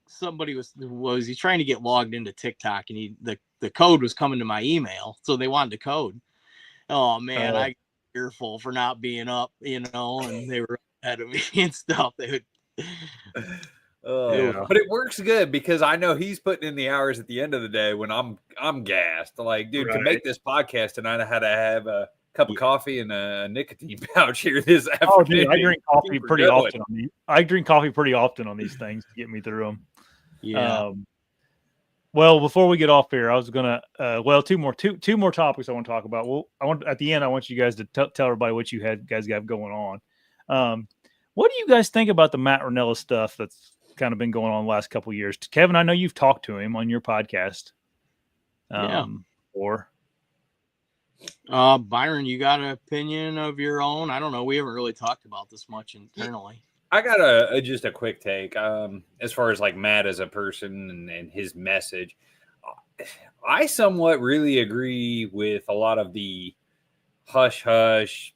somebody was he trying to get logged into TikTok, and the code was coming to my email, so they wanted the code. Oh man, I got fearful for not being up, and they were ahead of me and stuff. But it works good because I know he's putting in the hours at the end of the day when I'm gassed. Like, dude, to make this podcast tonight, I had to have a cup of coffee and a nicotine pouch here this afternoon. Oh, dude, I drink coffee pretty often on these. I drink coffee pretty often on these things to get me through them. Yeah. Well, before we get off here, I was gonna two more topics I want to talk about. Well, at the end, I want you guys to tell everybody what you guys got going on. What do you guys think about the Matt Ranella stuff that's kind of been going on the last couple of years? Kevin, I know you've talked to him on your podcast. Or Byron, you got an opinion of your own? I don't know. We haven't really talked about this much internally. I got just a quick take. As far as like Matt as a person and his message, I somewhat really agree with a lot of the hush hush.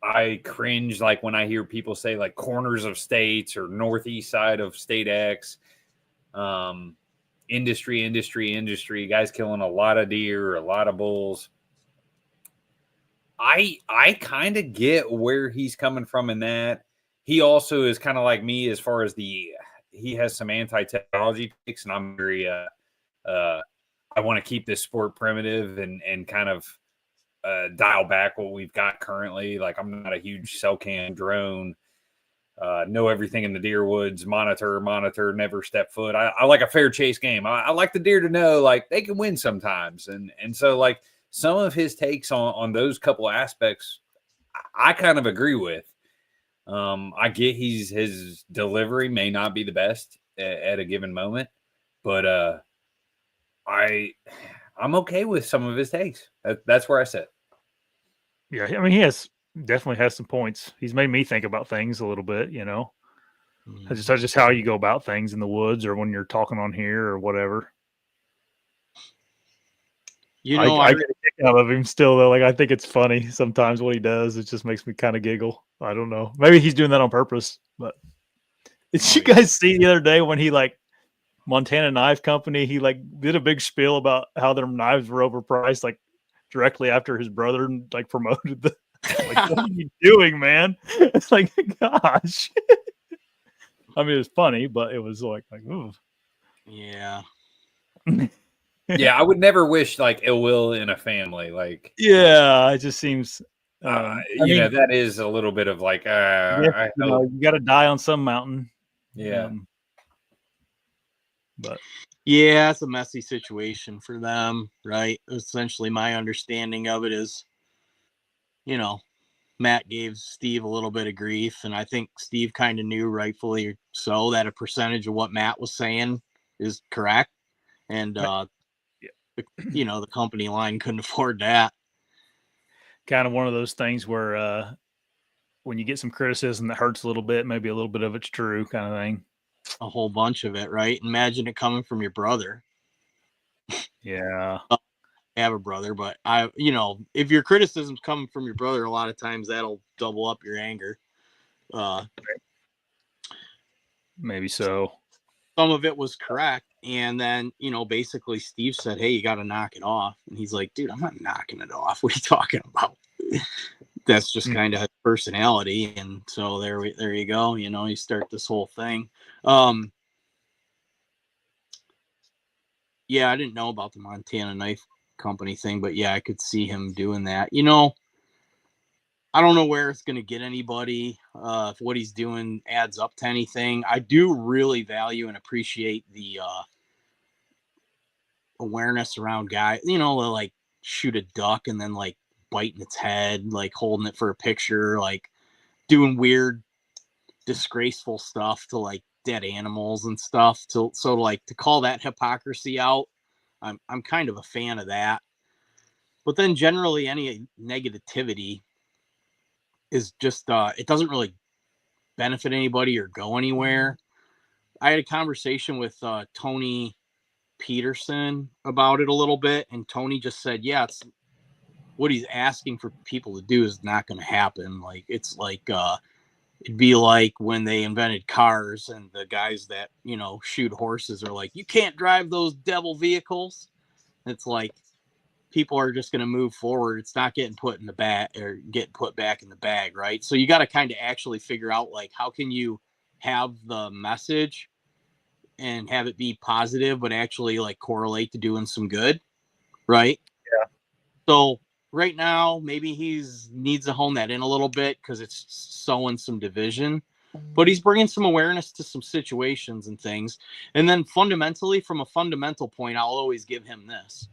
I cringe like when I hear people say like corners of states or northeast side of state X. Industry, guys killing a lot of deer, a lot of bulls. I kind of get where he's coming from in that. He also is kind of like me as far as he has some anti-technology takes, and I'm very I want to keep this sport primitive and kind of dial back what we've got currently. Like, I'm not a huge cell cam drone, know everything in the deer woods, monitor, never step foot. I like a fair chase game. I like the deer to know like they can win sometimes. And so like some of his takes on those couple aspects, I kind of agree with. I get his delivery may not be the best at a given moment, but I'm okay with some of his takes. That's where I sit. Yeah, I mean, he definitely has some points. He's made me think about things a little bit, you know. That's just how you go about things in the woods or when you're talking on here or whatever. You know, I get a kick out of him still, though. Like, I think it's funny sometimes what he does. It just makes me kind of giggle. I don't know. Maybe he's doing that on purpose. But did you guys see the other day when he, like, Montana Knife Company, he, like, did a big spiel about how their knives were overpriced, like, directly after his brother, like, promoted the. Like, what are you doing, man? It's like, gosh. I mean, it was funny, but it was like, ooh. Yeah. Yeah, I would never wish like ill will in a family. Like, yeah, it just seems, you know, that is a little bit of like, you got to die on some mountain. Yeah. But yeah, it's a messy situation for them, right? Essentially, my understanding of it is, you know, Matt gave Steve a little bit of grief, and I think Steve kind of knew, rightfully so, that a percentage of what Matt was saying is correct. And, the company line couldn't afford that. Kind of one of those things where when you get some criticism that hurts a little bit, maybe a little bit of it's true kind of thing. A whole bunch of it, right? Imagine it coming from your brother. Yeah. I have a brother, but if your criticism's coming from your brother, a lot of times that'll double up your anger. Maybe so. Some of it was correct. And then, basically Steve said, hey, you got to knock it off. And he's like, dude, I'm not knocking it off. What are you talking about? That's just kind of his personality. And so there you go. You start this whole thing. Yeah, I didn't know about the Montana Knife Company thing, but yeah, I could see him doing that. I don't know where it's going to get anybody. If what he's doing adds up to anything. I do really value and appreciate the awareness around guys, like shoot a duck and then like biting its head, like holding it for a picture, like doing weird, disgraceful stuff to like dead animals and stuff. So like to call that hypocrisy out, I'm kind of a fan of that. But then generally any negativity is just it doesn't really benefit anybody or go anywhere. I had a conversation with Tony Peterson about it a little bit, and Tony just said, yeah, it's what he's asking for people to do is not going to happen. Like, it's like it'd be like when they invented cars and the guys that shoot horses are like, you can't drive those devil vehicles. It's like people are just going to move forward. It's not getting put in the bag or getting put back in the bag, right? So you got to kind of actually figure out like how can you have the message and have it be positive, but actually like correlate to doing some good, right? Yeah. So right now, maybe needs to hone that in a little bit because it's sowing some division, but he's bringing some awareness to some situations and things. And then fundamentally, from a fundamental point, I'll always give him this.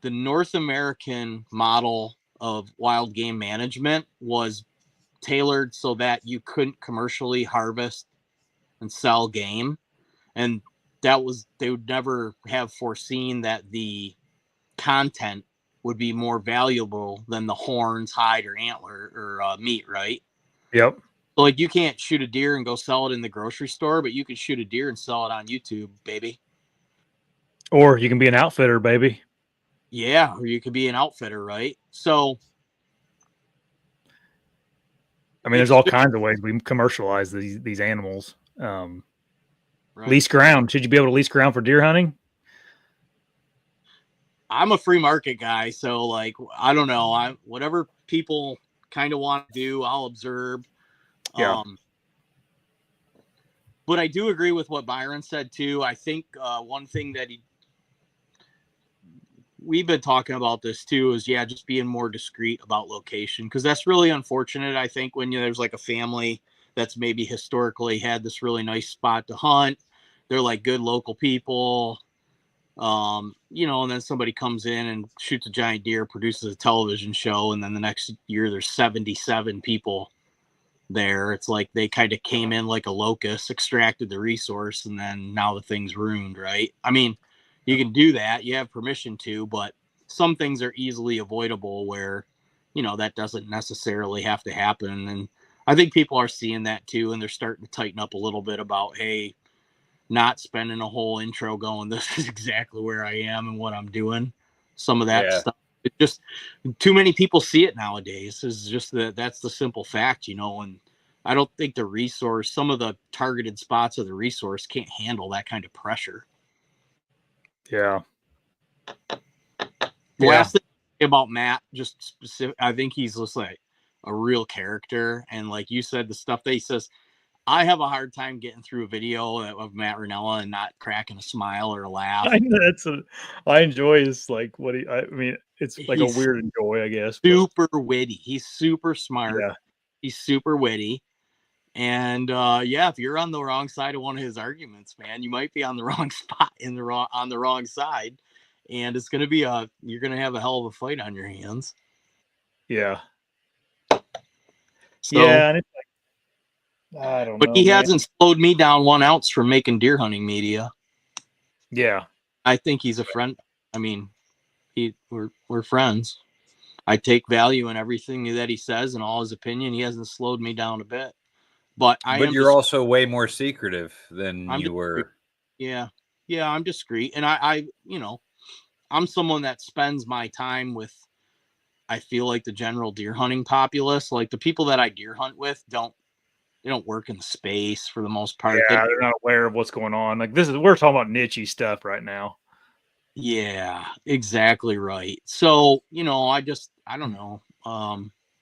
The North American model of wild game management was tailored so that you couldn't commercially harvest and sell game. And they would never have foreseen that the content would be more valuable than the horns, hide, or antler or meat, right? Yep. So like you can't shoot a deer and go sell it in the grocery store, but you can shoot a deer and sell it on YouTube, baby. Or you can be an outfitter, baby. Yeah, or you could be an outfitter, right? So I mean, there's all kinds of ways we commercialize these animals. right. Lease ground. Should you be able to lease ground for deer hunting? I'm a free market guy, so like I don't know. Whatever people kind of want to do, I'll observe. Yeah. But I do agree with what Byron said too. I think one thing that we've been talking about this too is just being more discreet about location, because that's really unfortunate. I think when there's like a family that's maybe historically had this really nice spot to hunt, they're like good local people, and then somebody comes in and shoots a giant deer, produces a television show, and then the next year there's 77 people there. It's like they kind of came in like a locust, extracted the resource, and then now the thing's ruined, right? I mean, you can do that, you have permission to, but some things are easily avoidable where that doesn't necessarily have to happen. And I think people are seeing that too, and they're starting to tighten up a little bit about, hey, not spending a whole intro going, this is exactly where I am and what I'm doing. Some of that stuff, it just too many people see it nowadays. Is just that's the simple fact, and I don't think the resource, some of the targeted spots of the resource can't handle that kind of pressure. Yeah. Last thing about Matt, just specific, I think he's just like a real character. And like you said, the stuff that he says, I have a hard time getting through a video of Matt Ranella and not cracking a smile or a laugh. I enjoy his like I mean, it's like a weird enjoy, I guess. Super witty. He's super smart. Yeah. He's super witty. And if you're on the wrong side of one of his arguments, man, you might be on the wrong spot on the wrong side. And it's gonna be you're gonna have a hell of a fight on your hands. Yeah. So, yeah, and it's like, I don't know. But he hasn't slowed me down 1 ounce from making deer hunting media. Yeah. I think he's a friend. I mean, we're friends. I take value in everything that he says and all his opinion. He hasn't slowed me down a bit. But you're also way more secretive than you were. Yeah. Yeah, I'm discreet. And I'm someone that spends my time with, I feel like, the general deer hunting populace. Like the people that I deer hunt with don't work in the space for the most part. Yeah, they're not aware of what's going on. Like we're talking about niche stuff right now. Yeah, exactly right. So, I don't know.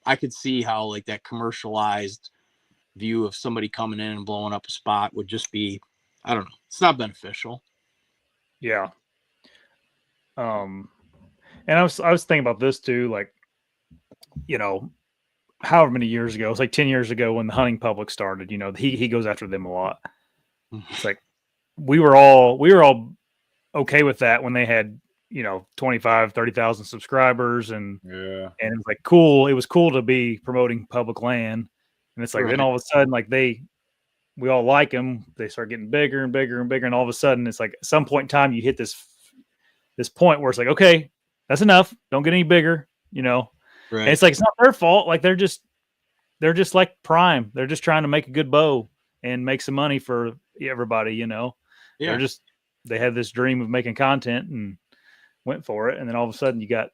I could see how like that commercialized view of somebody coming in and blowing up a spot would just be, I don't know. It's not beneficial. Yeah. And I was thinking about this too, like, however many years ago, it's like 10 years ago when the hunting public started, he goes after them a lot. It's like we were all okay with that when they had 25, 30,000 subscribers, and it was like cool. It was cool to be promoting public land, and it's like then all of a sudden, like we all like them. They start getting bigger and bigger and bigger, and all of a sudden, it's like at some point in time you hit this point where it's like, okay, that's enough. Don't get any bigger, And it's like it's not their fault. Like they're just like Prime. They're just trying to make a good bow and make some money for everybody. Yeah. They had this dream of making content and went for it, and then all of a sudden you got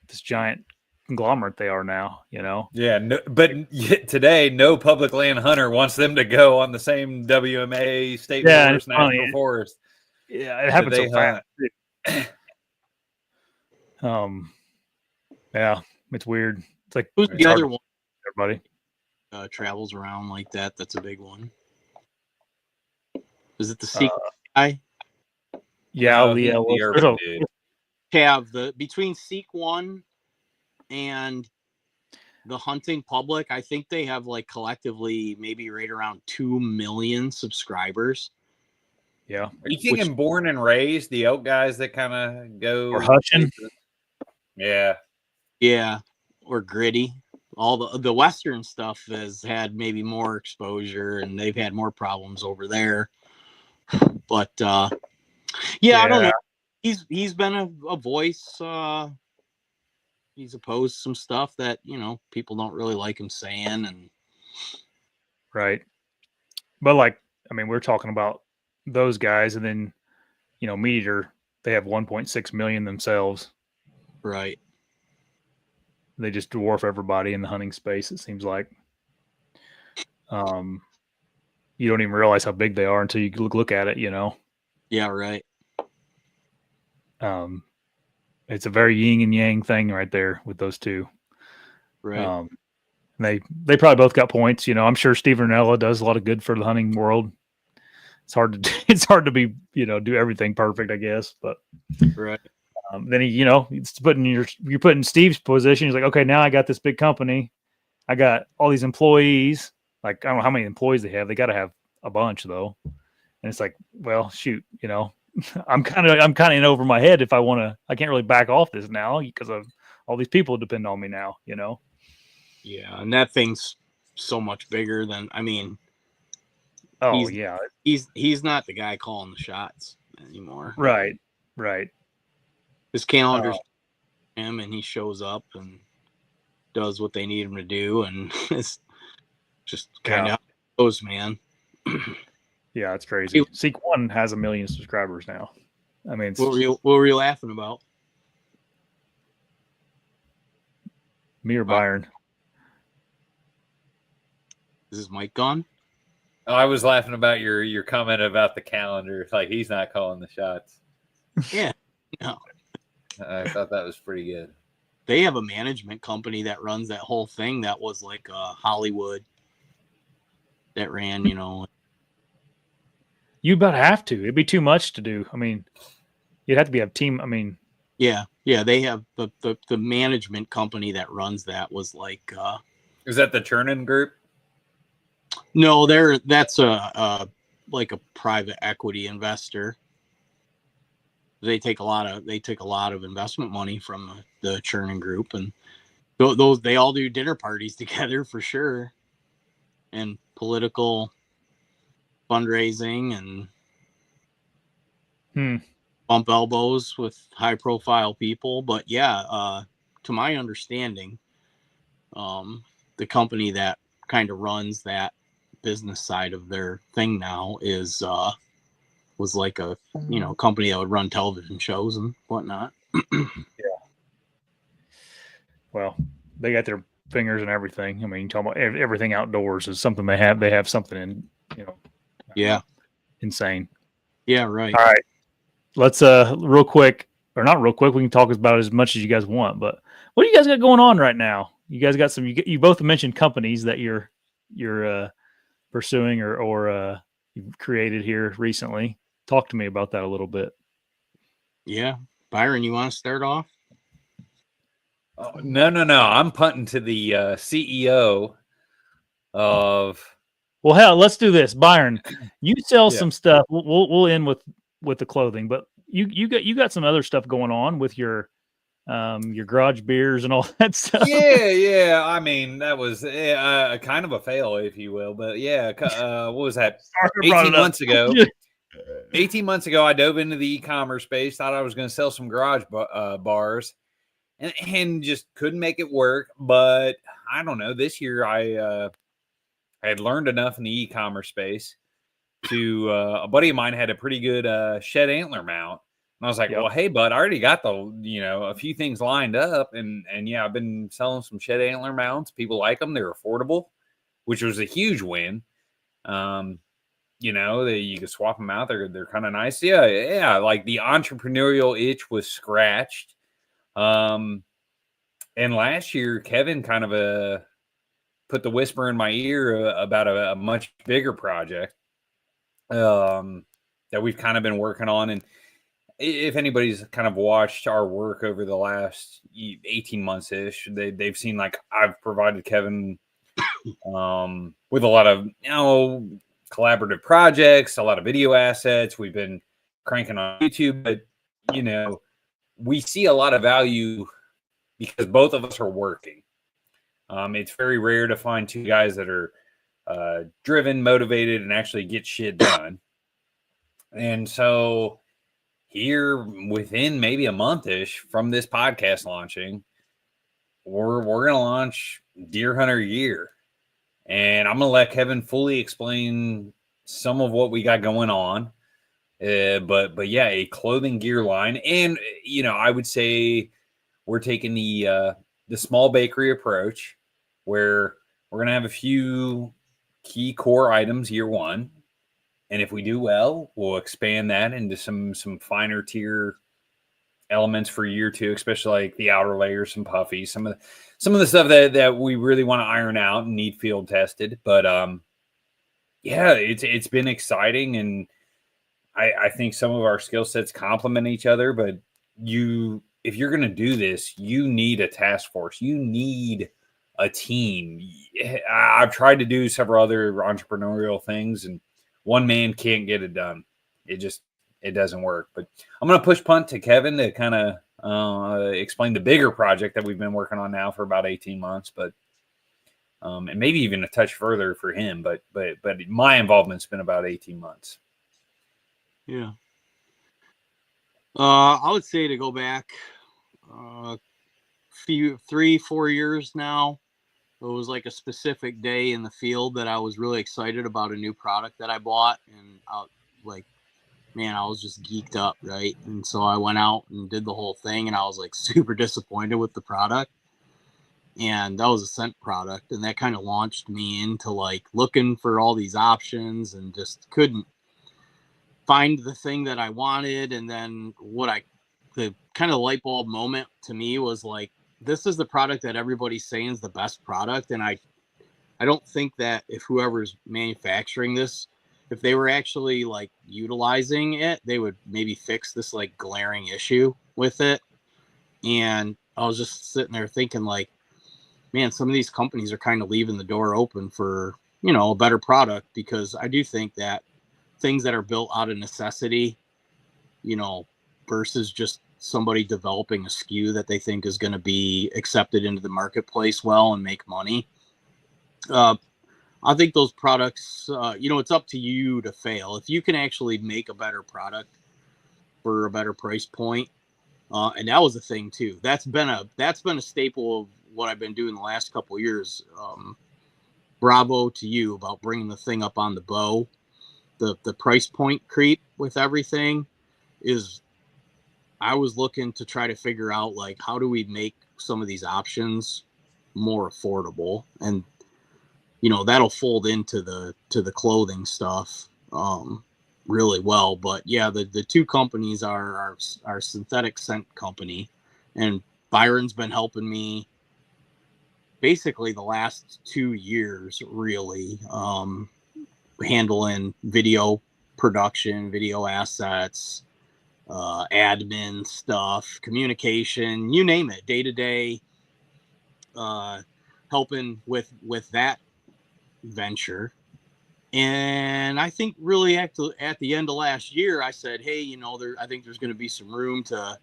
this giant conglomerate they are now, Yeah, but today no public land hunter wants them to go on the same WMA state forest, national forest. Yeah, it happens so fast. Yeah, it's weird. It's like who's the other one? Everybody travels around like that. That's a big one. Is it the Seek guy? Yeah, have between Seek One and the hunting public, I think they have like collectively maybe right around 2 million subscribers. Yeah. Are you thinking Born and Raised, the elk guys that kind of go or Hutchin? Yeah. Yeah. Or Gritty. all the Western stuff has had maybe more exposure and they've had more problems over there. But yeah, I don't know. He's been a voice. He's opposed some stuff that, people don't really like him saying. And right. But like, I mean, we're talking about those guys, and then, Meat Eater, they have 1.6 million themselves. Right. They just dwarf everybody in the hunting space, it seems like. You don't even realize how big they are until you look at it, Yeah, right. It's a very yin and yang thing right there with those two. Right. They probably both got points. I'm sure Steve Ranella does a lot of good for the hunting world. It's hard to be, do everything perfect, I guess. But right. Then you're putting Steve's position. He's like, okay, now I got this big company. I got all these employees. Like, I don't know how many employees they have. They got to have a bunch though. And it's like, well, shoot, I'm kind of in over my head if I can't really back off this now because of all these people depend on me now, Yeah, and that thing's so much bigger than, yeah. He's not the guy calling the shots anymore. Right. His calendar's him, and he shows up and does what they need him to do, and it's just kind of how it goes, man. Yeah, it's crazy. Seek One has 1 million subscribers now. I mean, what were you laughing about? Me or Byron? Is his mic gone? Oh, I was laughing about your comment about the calendar. Like he's not calling the shots. Yeah, no. I thought that was pretty good. They have a management company that runs that whole thing. That was like Hollywood that ran, You about have to. It'd be too much to do. I mean, you'd have to be a team. I mean, yeah. They have the management company that runs that was like. Is that the Chernin Group? No, that's a like a private equity investor. They take a lot of investment money from the Chernin Group, and those they all do dinner parties together for sure, and political fundraising and bump elbows with high profile people. But yeah, to my understanding, the company that kind of runs that business side of their thing now was like a company that would run television shows and whatnot. Yeah. Well, they got their fingers and everything. I mean, talking about everything outdoors is something they have. They have something in, Yeah. Insane. Yeah. Right. All right. Let's real quick, or not real quick. We can talk about as much as you guys want. But what do you guys got going on right now? You guys got some. You both mentioned companies that you're pursuing or you've created here recently. Talk to me about that a little bit. Yeah. Byron, you want to start off? Oh, no. I'm punting to the CEO of. Well, hell, let's do this, Byron. You sell some stuff. We'll end with the clothing, but you got some other stuff going on with your garage beers and all that stuff. Yeah. I mean, that was kind of a fail, if you will. But yeah, what was that? 18 months ago. 18 months ago, I dove into the e-commerce space. Thought I was going to sell some garage bars, and just couldn't make it work. But I don't know. This year, I had learned enough in the e-commerce space to a buddy of mine had a pretty good shed antler mount. And I was like, well, hey, bud, I already got a few things lined up. And yeah, I've been selling some shed antler mounts. People like them. They're affordable, which was a huge win. You can swap them out. They're kind of nice. Yeah. Like the entrepreneurial itch was scratched. And last year, Kevin kind of put the whisper in my ear about a much bigger project that we've kind of been working on. And if anybody's kind of watched our work over the last 18 months ish, they've seen like I've provided Kevin with a lot of collaborative projects, a lot of video assets. We've been cranking on YouTube, but we see a lot of value because both of us are working. It's very rare to find two guys that are driven, motivated, and actually get shit done. And so here, within maybe a month-ish from this podcast launching, we're going to launch Deer Hunter Year. And I'm going to let Kevin fully explain some of what we got going on. But yeah, a clothing gear line. And, I would say we're taking the small bakery approach, where we're going to have a few key core items year one. And if we do well, we'll expand that into some finer tier elements for year two, especially like the outer layers, some puffies, some of the stuff that we really want to iron out and need field tested. But yeah, it's been exciting, and I think some of our skill sets complement each other. But if you're going to do this, you need a task force. You need a team. I've tried to do several other entrepreneurial things, and one man can't get it done. It doesn't work. But I'm going to push punt to Kevin to kind of explain the bigger project that we've been working on now for about 18 months, but and maybe even a touch further for him. But my involvement's been about 18 months. Yeah. I would say to go back 3-4 years now. It was like a specific day in the field that I was really excited about a new product that I bought, and I was just geeked up, right? And so I went out and did the whole thing, and I was like super disappointed with the product. And that was a scent product, and that kind of launched me into like looking for all these options, and just couldn't find the thing that I wanted. And then the kind of light bulb moment to me was like, this is the product that everybody's saying is the best product. And I don't think that if whoever's manufacturing this, if they were actually like utilizing it, they would maybe fix this like glaring issue with it. And I was just sitting there thinking like, man, some of these companies are kind of leaving the door open for, a better product, because I do think that things that are built out of necessity, versus just somebody developing a SKU that they think is going to be accepted into the marketplace well and make money. I think those products, it's up to you to fail. If you can actually make a better product for a better price point, and that was the thing too. That's been a staple of what I've been doing the last couple of years. Bravo to you about bringing the thing up on the bow. The price point creep with everything is, I was looking to try to figure out like, how do we make some of these options more affordable? And that'll fold into the clothing stuff really well. But yeah, the two companies are our synthetic scent company, and Byron's been helping me basically the last 2 years, really, handling video production, video assets, admin stuff, communication, you name it, day to day, helping with that venture. And I think really at the end of last year, I said, hey, I think there's going to be some room to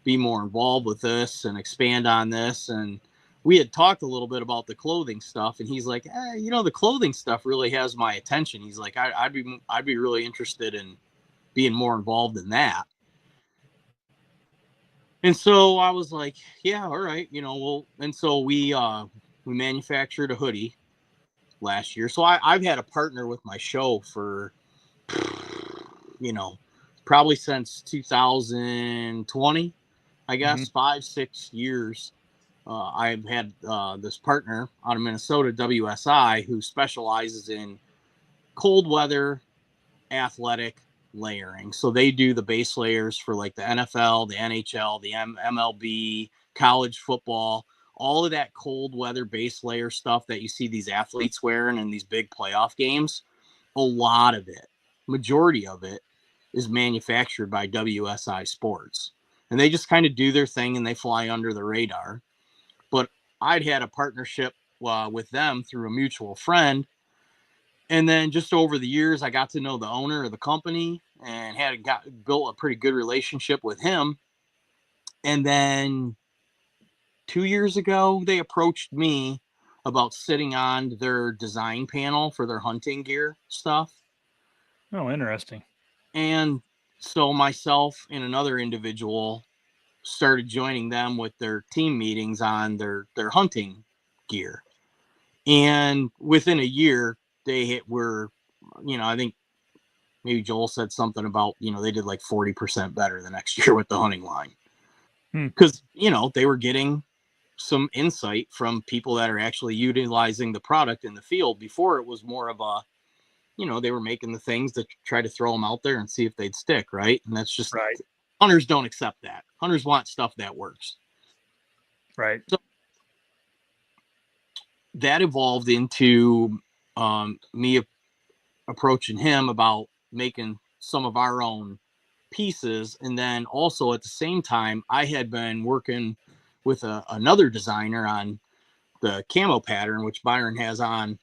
be more involved with this and expand on this. And we had talked a little bit about the clothing stuff, and he's like, the clothing stuff really has my attention. He's like, I'd be really interested in being more involved in that. And so I was like, yeah, all right, and so we manufactured a hoodie last year. So I've had a partner with my show for, probably since 2020, I guess, 5-6 years. I've had this partner out of Minnesota, WSI, who specializes in cold weather athletic layering. So they do the base layers for like the NFL, the NHL, the MLB, college football, all of that cold weather base layer stuff that you see these athletes wearing in these big playoff games. A lot of it, majority of it, is manufactured by WSI Sports. And they just kind of do their thing and they fly under the radar. But I'd had a partnership with them through a mutual friend. And then just over the years, I got to know the owner of the company and built a pretty good relationship with him. And then 2 years ago, they approached me about sitting on their design panel for their hunting gear stuff. Oh, interesting. And so myself and another individual started joining them with their team meetings on their hunting gear. And within a year, they were, I think maybe Joel said something about, they did like 40% better the next year with the hunting line. Because, they were getting some insight from people that are actually utilizing the product in the field. Before, it was more of a, they were making the things to try to throw them out there and see if they'd stick, right? And that's just, right. Hunters don't accept that. Hunters want stuff that works. Right. So that evolved into me approaching him about making some of our own pieces. And then also at the same time, I had been working with another designer on the camo pattern, which Byron has on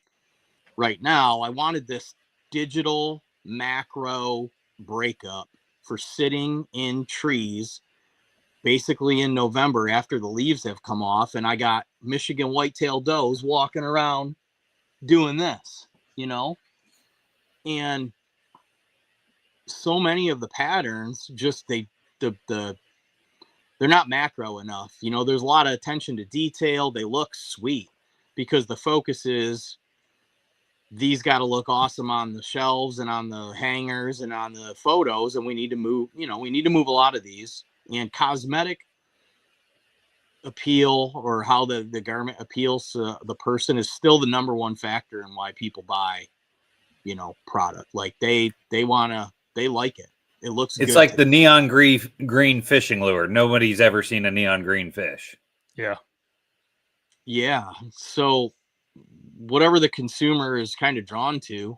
right now. I wanted this digital macro breakup for sitting in trees basically in November after the leaves have come off, and I got Michigan whitetail does walking around doing this, and so many of the patterns just they're not macro enough. There's a lot of attention to detail. They look sweet because the focus is these got to look awesome on the shelves and on the hangers and on the photos, and we need to move a lot of these. And cosmetic appeal, or how the garment appeals to the person, is still the number one factor in why people buy product. Like they like it. It looks it's good. Like the neon green fishing lure. Nobody's ever seen a neon green fish. Yeah. So whatever the consumer is kind of drawn to,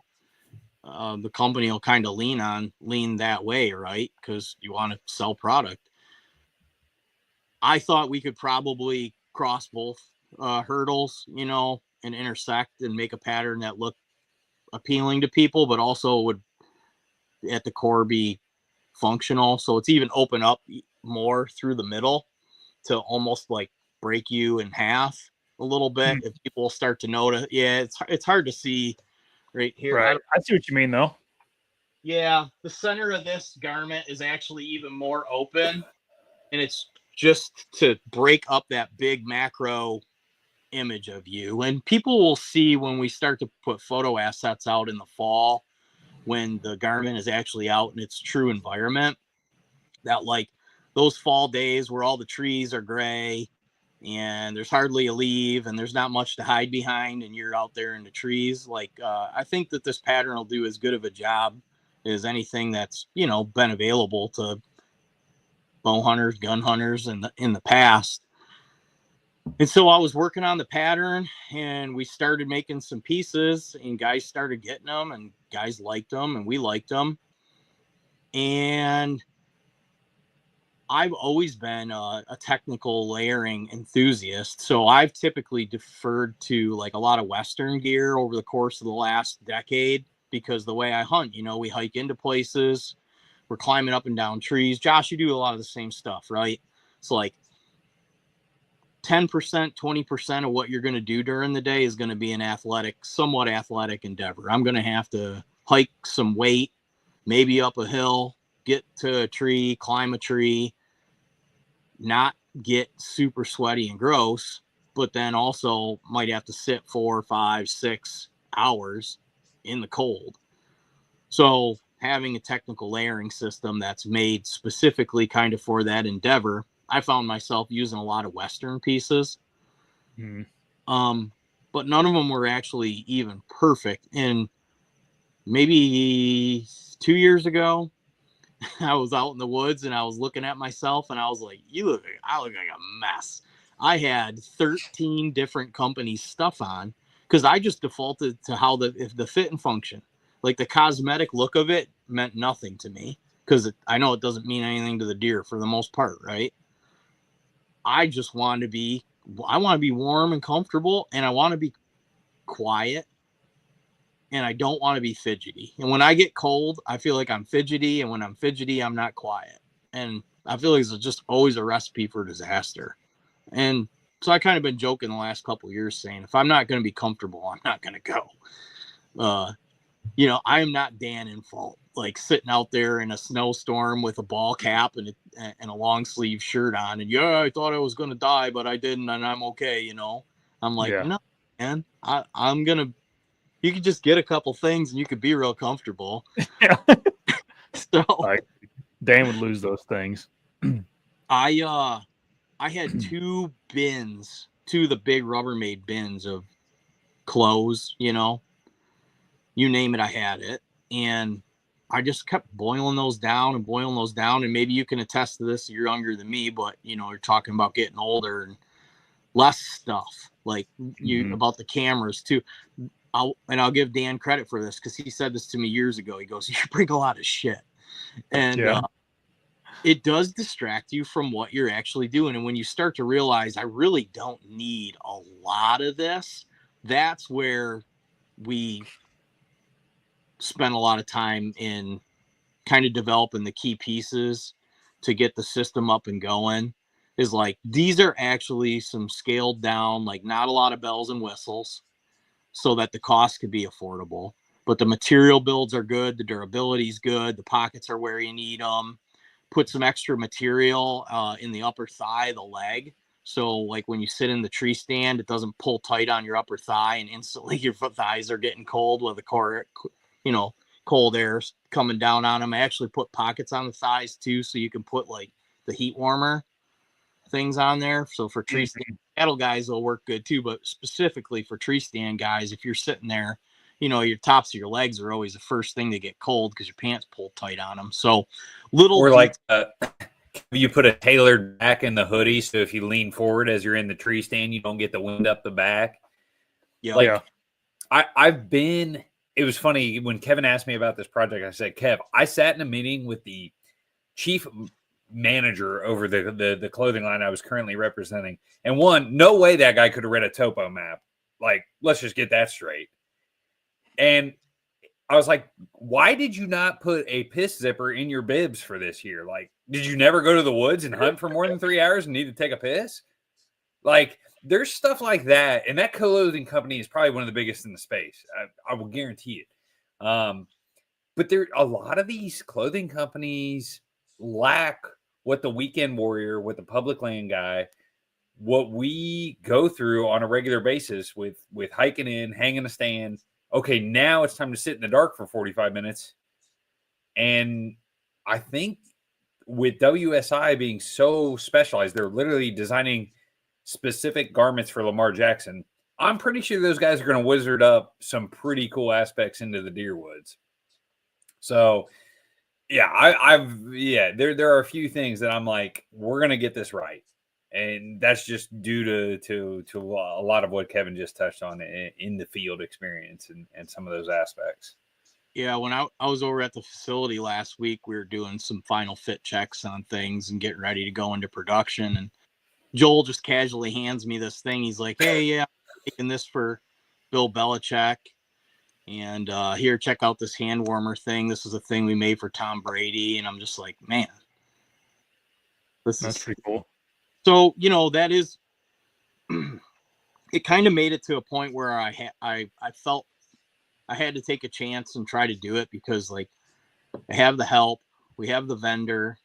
the company will kind of lean that way, right? Because you want to sell product. I thought we could probably cross both hurdles, and intersect and make a pattern that looked appealing to people, but also would at the core be functional. So it's even open up more through the middle to almost like break you in half a little bit. If people start to notice, it's hard to see right here. Right. I see what you mean though. Yeah, the center of this garment is actually even more open, and it's just to break up that big macro image of you. And people will see when we start to put photo assets out in the fall, when the garment is actually out in its true environment, that like those fall days where all the trees are gray and there's hardly a leaf and there's not much to hide behind and you're out there in the trees. I think that this pattern will do as good of a job as anything that's, been available to bow hunters, gun hunters in the past. And so I was working on the pattern, and we started making some pieces, and guys started getting them, and guys liked them, and we liked them. And I've always been a technical layering enthusiast. So I've typically deferred to like a lot of Western gear over the course of the last decade, because the way I hunt, we hike into places, we're climbing up and down trees. Josh, you do a lot of the same stuff, right? It's like 10%, 20% of what you're going to do during the day is going to be an somewhat athletic endeavor. I'm going to have to hike some weight, maybe up a hill, get to a tree, climb a tree, not get super sweaty and gross, but then also might have to sit 4, 5, 6 hours in the cold. So having a technical layering system that's made specifically kind of for that endeavor, I found myself using a lot of Western pieces. But none of them were actually even perfect. And maybe 2 years ago, I was out in the woods and I was looking at myself and I was like, I look like a mess. I had 13 different companies' stuff on because I just defaulted to how the fit and function. Like the cosmetic look of it meant nothing to me because I know it doesn't mean anything to the deer for the most part, right? I just want to be warm and comfortable, and I want to be quiet, and I don't want to be fidgety. And when I get cold, I feel like I'm fidgety, and when I'm fidgety, I'm not quiet. And I feel like it's just always a recipe for disaster. And So I kind of been joking the last couple of years saying, if I'm not going to be comfortable, I'm not going to go. You know, I am not Dan in fault, like sitting out there in a snowstorm with a ball cap and a long sleeve shirt on. And yeah, I thought I was going to die, but I didn't. And I'm okay. You know, I'm like, no, man, I'm going to, you could just get a couple things and you could be real comfortable. Yeah. So like Dan would lose those things. I had two of the big Rubbermaid bins of clothes, you know, you name it, I had it. And I just kept boiling those down. And maybe you can attest to this. You're younger than me, but you know, you're talking about getting older and less stuff like about the cameras too. I'll give Dan credit for this, because he said this to me years ago. He goes, you bring a lot of shit. And it does distract you from what you're actually doing. And when you start to realize I really don't need a lot of this, that's where we spend a lot of time in kind of developing the key pieces to get the system up and going. Is like, these are actually some scaled down, like not a lot of bells and whistles, so that the cost could be affordable. But the material builds are good. The durability is good. The pockets are where you need them. Put some extra material in the upper thigh, the leg. So like when you sit in the tree stand, it doesn't pull tight on your upper thigh and instantly your thighs are getting cold with the core, you know, cold air coming down on them. I actually put pockets on the thighs too, so you can put like the heat warmer things on there. So for tree stand cattle guys, will work good too. But specifically for tree stand guys, if you're sitting there, you know, your tops of your legs are always the first thing to get cold because your pants pull tight on them. So or like you put a tailored back in the hoodie, so if you lean forward as you're in the tree stand, you don't get the wind up the back. I've been, it was funny when Kevin asked me about this project. I said, Kev, I sat in a meeting with the chief manager over the clothing line I was currently representing, and no way that guy could have read a topo map. Like, let's just get that straight. And I was like, why did you not put a piss zipper in your bibs for this year? Like, did you never go to the woods and hunt for more than 3 hours and need to take a piss? Like, there's stuff like that. And that clothing company is probably one of the biggest in the space. I will guarantee it. But a lot of these clothing companies lack what the weekend warrior, what the public land guy, what we go through on a regular basis with hiking in, hanging a stand. Okay, now it's time to sit in the dark for 45 minutes. And I think with WSI being so specialized, they're literally designing specific garments for Lamar Jackson. I'm pretty sure those guys are going to wizard up some pretty cool aspects into the deer woods. So, yeah, there are a few things that I'm like, we're going to get this right. And that's just due to a lot of what Kevin just touched on in the field experience and some of those aspects. Yeah, when I was over at the facility last week, we were doing some final fit checks on things and getting ready to go into production. And Joel just casually hands me this thing. He's like, hey, yeah, I'm making this for Bill Belichick. And here, check out this hand warmer thing. This is a thing we made for Tom Brady. And I'm just like, man, that's pretty cool. So, you know, that is, it kind of made it to a point where I felt I had to take a chance and try to do it, because like I have the help, we have the vendor,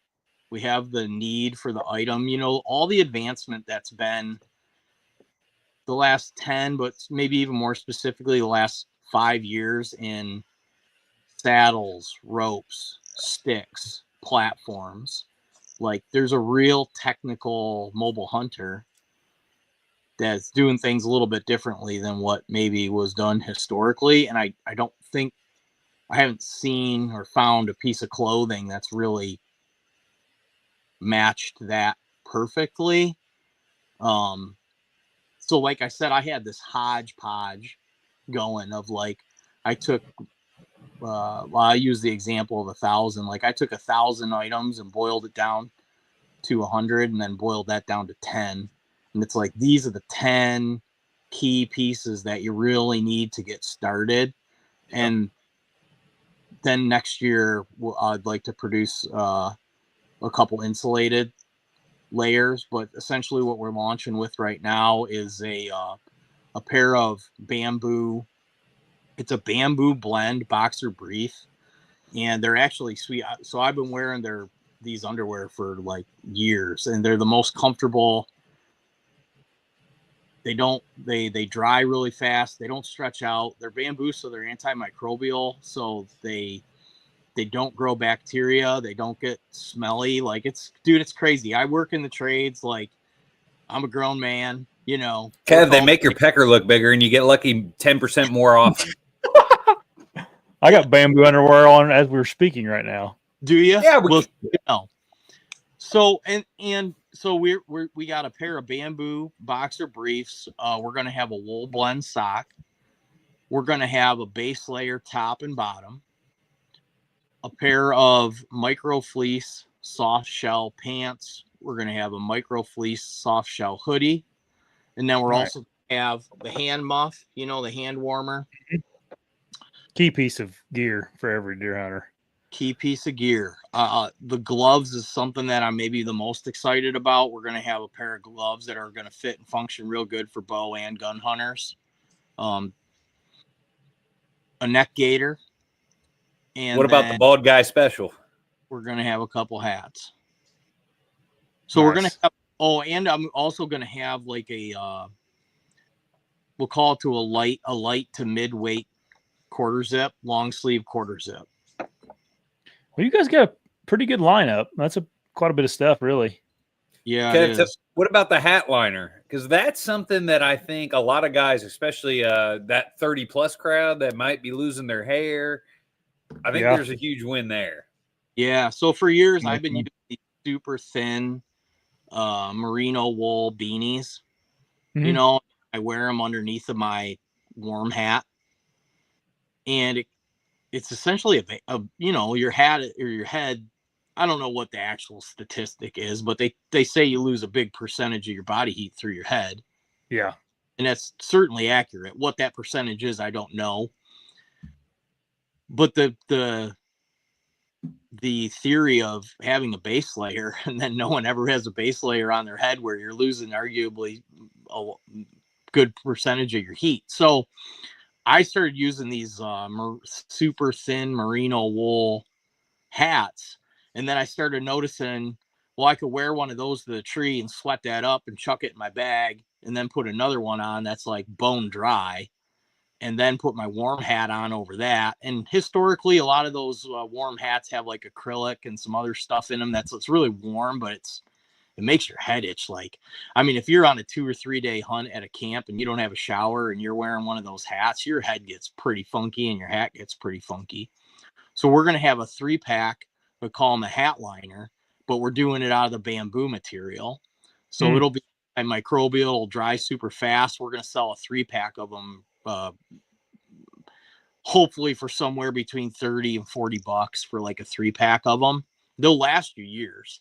we have the need for the item, you know, all the advancement that's been the last 10, but maybe even more specifically the last 5 years in saddles, ropes, sticks, platforms. Like, there's a real technical mobile hunter that's doing things a little bit differently than what maybe was done historically. And I don't think, I haven't seen or found a piece of clothing that's really matched that perfectly. So like I said, I had this hodgepodge going of like, I took, I use the example of 1,000. Like, I took 1,000 items and boiled it down to 100 and then boiled that down to 10. And it's like, these are the 10 key pieces that you really need to get started. And then next year, I'd like to produce a couple insulated layers, but essentially what we're launching with right now is a pair of bamboo. It's a bamboo blend boxer brief, and they're actually sweet. So I've been wearing these underwear for like years, and they're the most comfortable. They dry really fast. They don't stretch out. They're bamboo, so they're antimicrobial, so they don't grow bacteria. They don't get smelly. Like it's crazy. I work in the trades. Like I'm a grown man, Kev, they make your pecker look bigger and you get lucky 10% more often. I got bamboo underwear on as we're speaking right now. Do you? Yeah. So so we got a pair of bamboo boxer briefs. We're going to have a wool blend sock. We're going to have a base layer top and bottom. A pair of micro fleece soft shell pants. We're going to have a micro fleece soft shell hoodie. And then we're also have the hand muff, the hand warmer. Key piece of gear for every deer hunter. Key piece of gear. The gloves is something that I'm maybe the most excited about. We're going to have a pair of gloves that are going to fit and function real good for bow and gun hunters. A neck gaiter. And what about the bald guy special? We're going to have a couple hats. So we're going to have, and I'm also going to have like we'll call it to a light to mid-weight quarter zip, long sleeve quarter zip. Well, you guys got a pretty good lineup. That's quite a bit of stuff, really. Yeah, it is. What about the hat liner? Because that's something that I think a lot of guys, especially that 30-plus crowd that might be losing their hair, I think there's a huge win there. Yeah. So for years, I've been using these super thin merino wool beanies. Mm-hmm. I wear them underneath of my warm hat. And it's essentially your hat or your head. I don't know what the actual statistic is, but they say you lose a big percentage of your body heat through your head. Yeah. And that's certainly accurate. What that percentage is, I don't know. But the theory of having a base layer and then no one ever has a base layer on their head where you're losing arguably a good percentage of your heat. So I started using these super thin merino wool hats. And then I started noticing, well, I could wear one of those to the tree and sweat that up and chuck it in my bag and then put another one on that's like bone dry and then put my warm hat on over that. And historically, a lot of those warm hats have like acrylic and some other stuff in them it's really warm, but it makes your head itch. Like, I mean, if you're on a 2 or 3 day hunt at a camp and you don't have a shower and you're wearing one of those hats, your head gets pretty funky and your hat gets pretty funky. So we're going to have a 3-pack. We call them a hat liner, but we're doing it out of the bamboo material. So it'll be microbial, it'll dry super fast. We're going to sell a 3-pack of them, hopefully for somewhere between $30 and $40 for like a 3-pack of them. They'll last you years.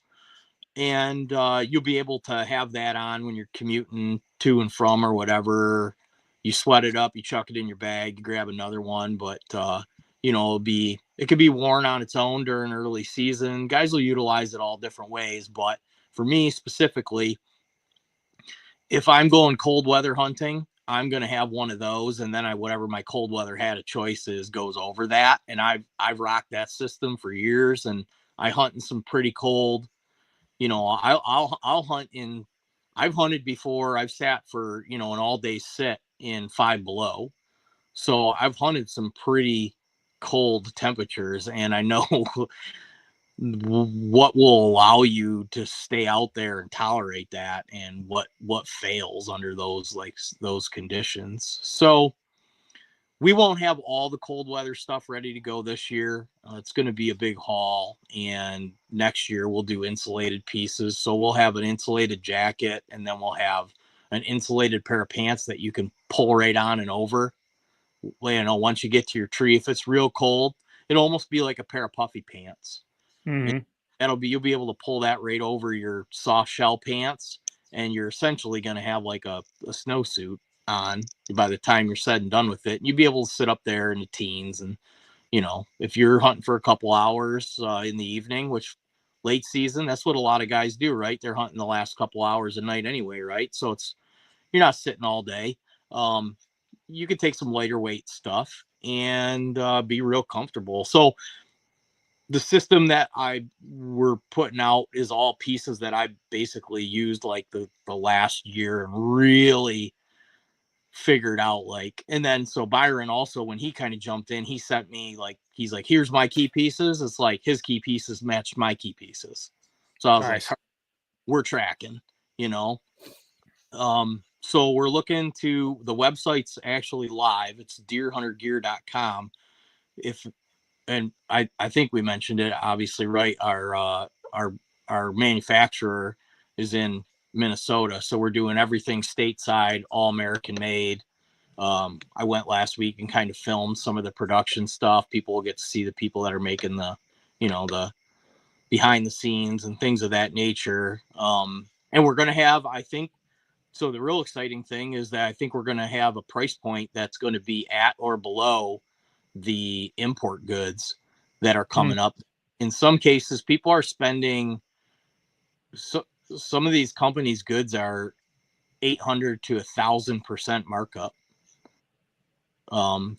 And you'll be able to have that on when you're commuting to and from or whatever. You sweat it up, you chuck it in your bag, you grab another one. But, it could be worn on its own during early season. Guys will utilize it all different ways. But for me specifically, if I'm going cold weather hunting, I'm going to have one of those. And then whatever my cold weather hat of choice is goes over that. And I've rocked that system for years. And I hunt in some pretty cold, I'll hunt in, I've hunted before. I've sat for, an all day sit in 5 below. So I've hunted some pretty cold temperatures and I know what will allow you to stay out there and tolerate that and what fails under those conditions. So we won't have all the cold weather stuff ready to go this year. It's going to be a big haul. And next year we'll do insulated pieces. So we'll have an insulated jacket and then we'll have an insulated pair of pants that you can pull right on and over. Once you get to your tree, if it's real cold, it'll almost be like a pair of puffy pants. Mm-hmm. You'll be able to pull that right over your soft shell pants. And you're essentially going to have like a snowsuit on by the time you're said and done with it. You'd be able to sit up there in the teens and if you're hunting for a couple hours in the evening, which late season, that's what a lot of guys do, right? They're hunting the last couple hours a night anyway, right? So you're not sitting all day. You could take some lighter weight stuff and be real comfortable. So the system that we're putting out is all pieces that I basically used like the last year and really figured out, like. And then so Byron also, when he kind of jumped in, he sent me like, he's like, here's my key pieces. It's like his key pieces matched my key pieces. So I was like, we're tracking, you know. So we're looking to, the website's actually live. It's deerhuntergear.com. And I think we mentioned it, obviously, right? Our manufacturer is in Minnesota, so we're doing everything stateside, all American made. I went last week and kind of filmed some of the production stuff. People will get to see the people that are making the behind the scenes and things of that nature. And we're going to have, I think, so the real exciting thing is that I think we're going to have a price point that's going to be at or below the import goods that are coming up. In some cases, people are spending, some of these companies' goods are 800 to 1,000% markup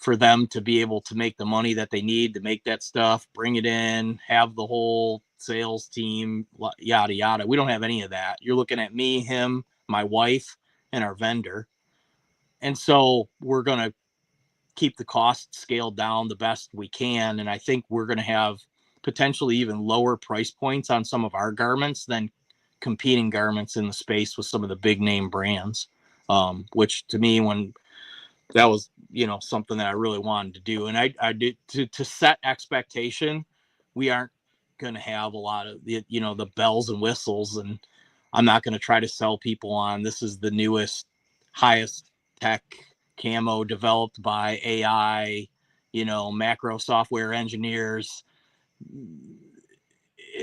for them to be able to make the money that they need to make that stuff, bring it in, have the whole sales team, yada, yada. We don't have any of that. You're looking at me, him, my wife, and our vendor. And so we're going to keep the cost scaled down the best we can. And I think we're going to have potentially even lower price points on some of our garments than competing garments in the space with some of the big name brands. Which to me, when that was, something that I really wanted to do. And I did to set expectation. We aren't going to have a lot of the bells and whistles, and I'm not going to try to sell people on this is the newest, highest tech camo developed by AI, macro software engineers.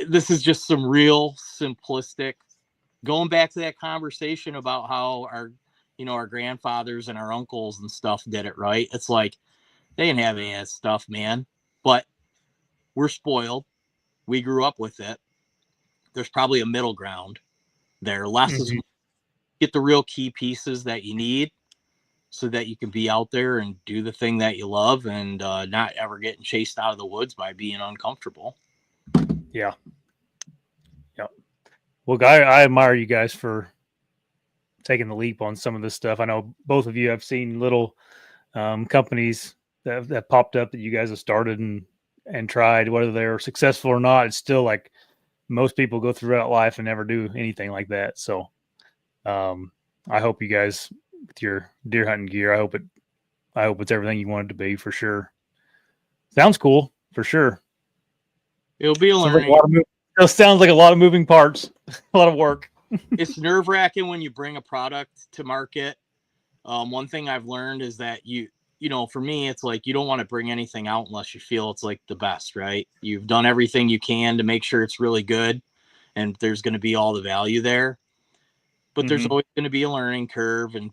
This is just some real simplistic, going back to that conversation about how our grandfathers and our uncles and stuff did it, right? It's like, they didn't have any of that stuff, man, but we're spoiled. We grew up with it. There's probably a middle ground there. Less is more. Get the real key pieces that you need so that you can be out there and do the thing that you love and not ever getting chased out of the woods by being uncomfortable. Yeah. Well, I admire you guys for taking the leap on some of this stuff. I know both of you have seen little companies that popped up that you guys have started and tried, whether they're successful or not. It's still like most people go throughout life and never do anything like that. So I hope you guys, with your deer hunting gear, I hope it's everything you want it to be, for sure. Sounds cool, for sure. It'll be a learning. It sounds like a lot of moving parts, a lot of work. It's nerve-wracking when you bring a product to market. One thing I've learned is that for me, it's like you don't want to bring anything out unless you feel it's like the best, right? You've done everything you can to make sure it's really good, and there's going to be all the value there. But there's always going to be a learning curve, and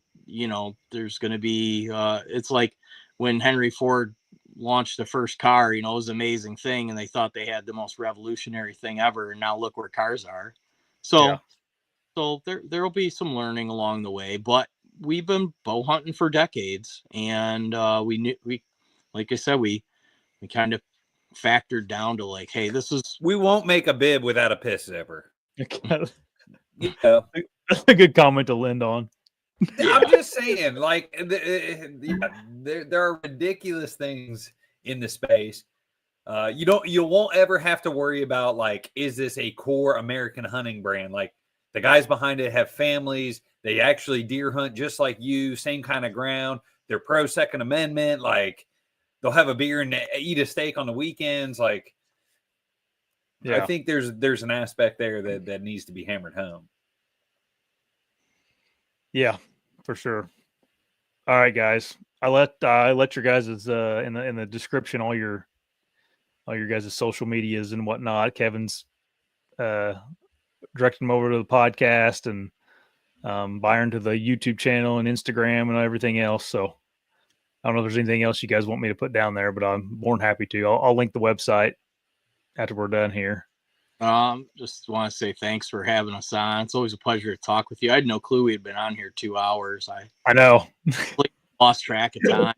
there's going to be it's like when Henry Ford launched the first car, it was an amazing thing, and they thought they had the most revolutionary thing ever, and now look where cars are. So there'll be some learning along the way, but we've been bow hunting for decades, and we like I said, we kind of factored down to like, hey, we won't make a bib without a piss zipper. That's a good comment to end on. Yeah. I'm just saying, like, there are ridiculous things in the space. You won't ever have to worry about, like, is this a core American hunting brand? Like, the guys behind it have families. They actually deer hunt just like you, same kind of ground. They're pro Second Amendment. Like, they'll have a beer and eat a steak on the weekends. Like, I think there's an aspect there that needs to be hammered home. Yeah, for sure. All right, guys. I let your guys' in the description all your guys' social medias and whatnot. Kevin's directing them over to the podcast, and Byron to the YouTube channel and Instagram and everything else. So I don't know if there's anything else you guys want me to put down there, but I'm more than happy to. I'll link the website after we're done here. Just want to say thanks for having us on. It's always a pleasure to talk with you. I had no clue we had been on here 2 hours. I know. Lost track of time.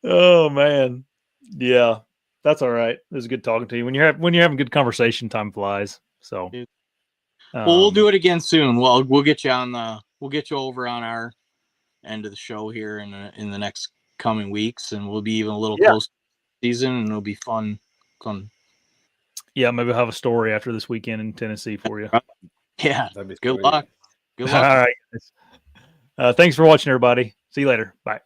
Oh man. Yeah. That's all right. It was good talking to you. When you're having good conversation, time flies. So well, we'll do it again soon. Well, we'll get you over on our end of the show here in the next coming weeks, and we'll be even a little closer to the season, and it'll be fun. Yeah, maybe I'll have a story after this weekend in Tennessee for you. Yeah. That'd be Good sweet. luck. Good luck. All right. Thanks for watching, everybody. See you later. Bye.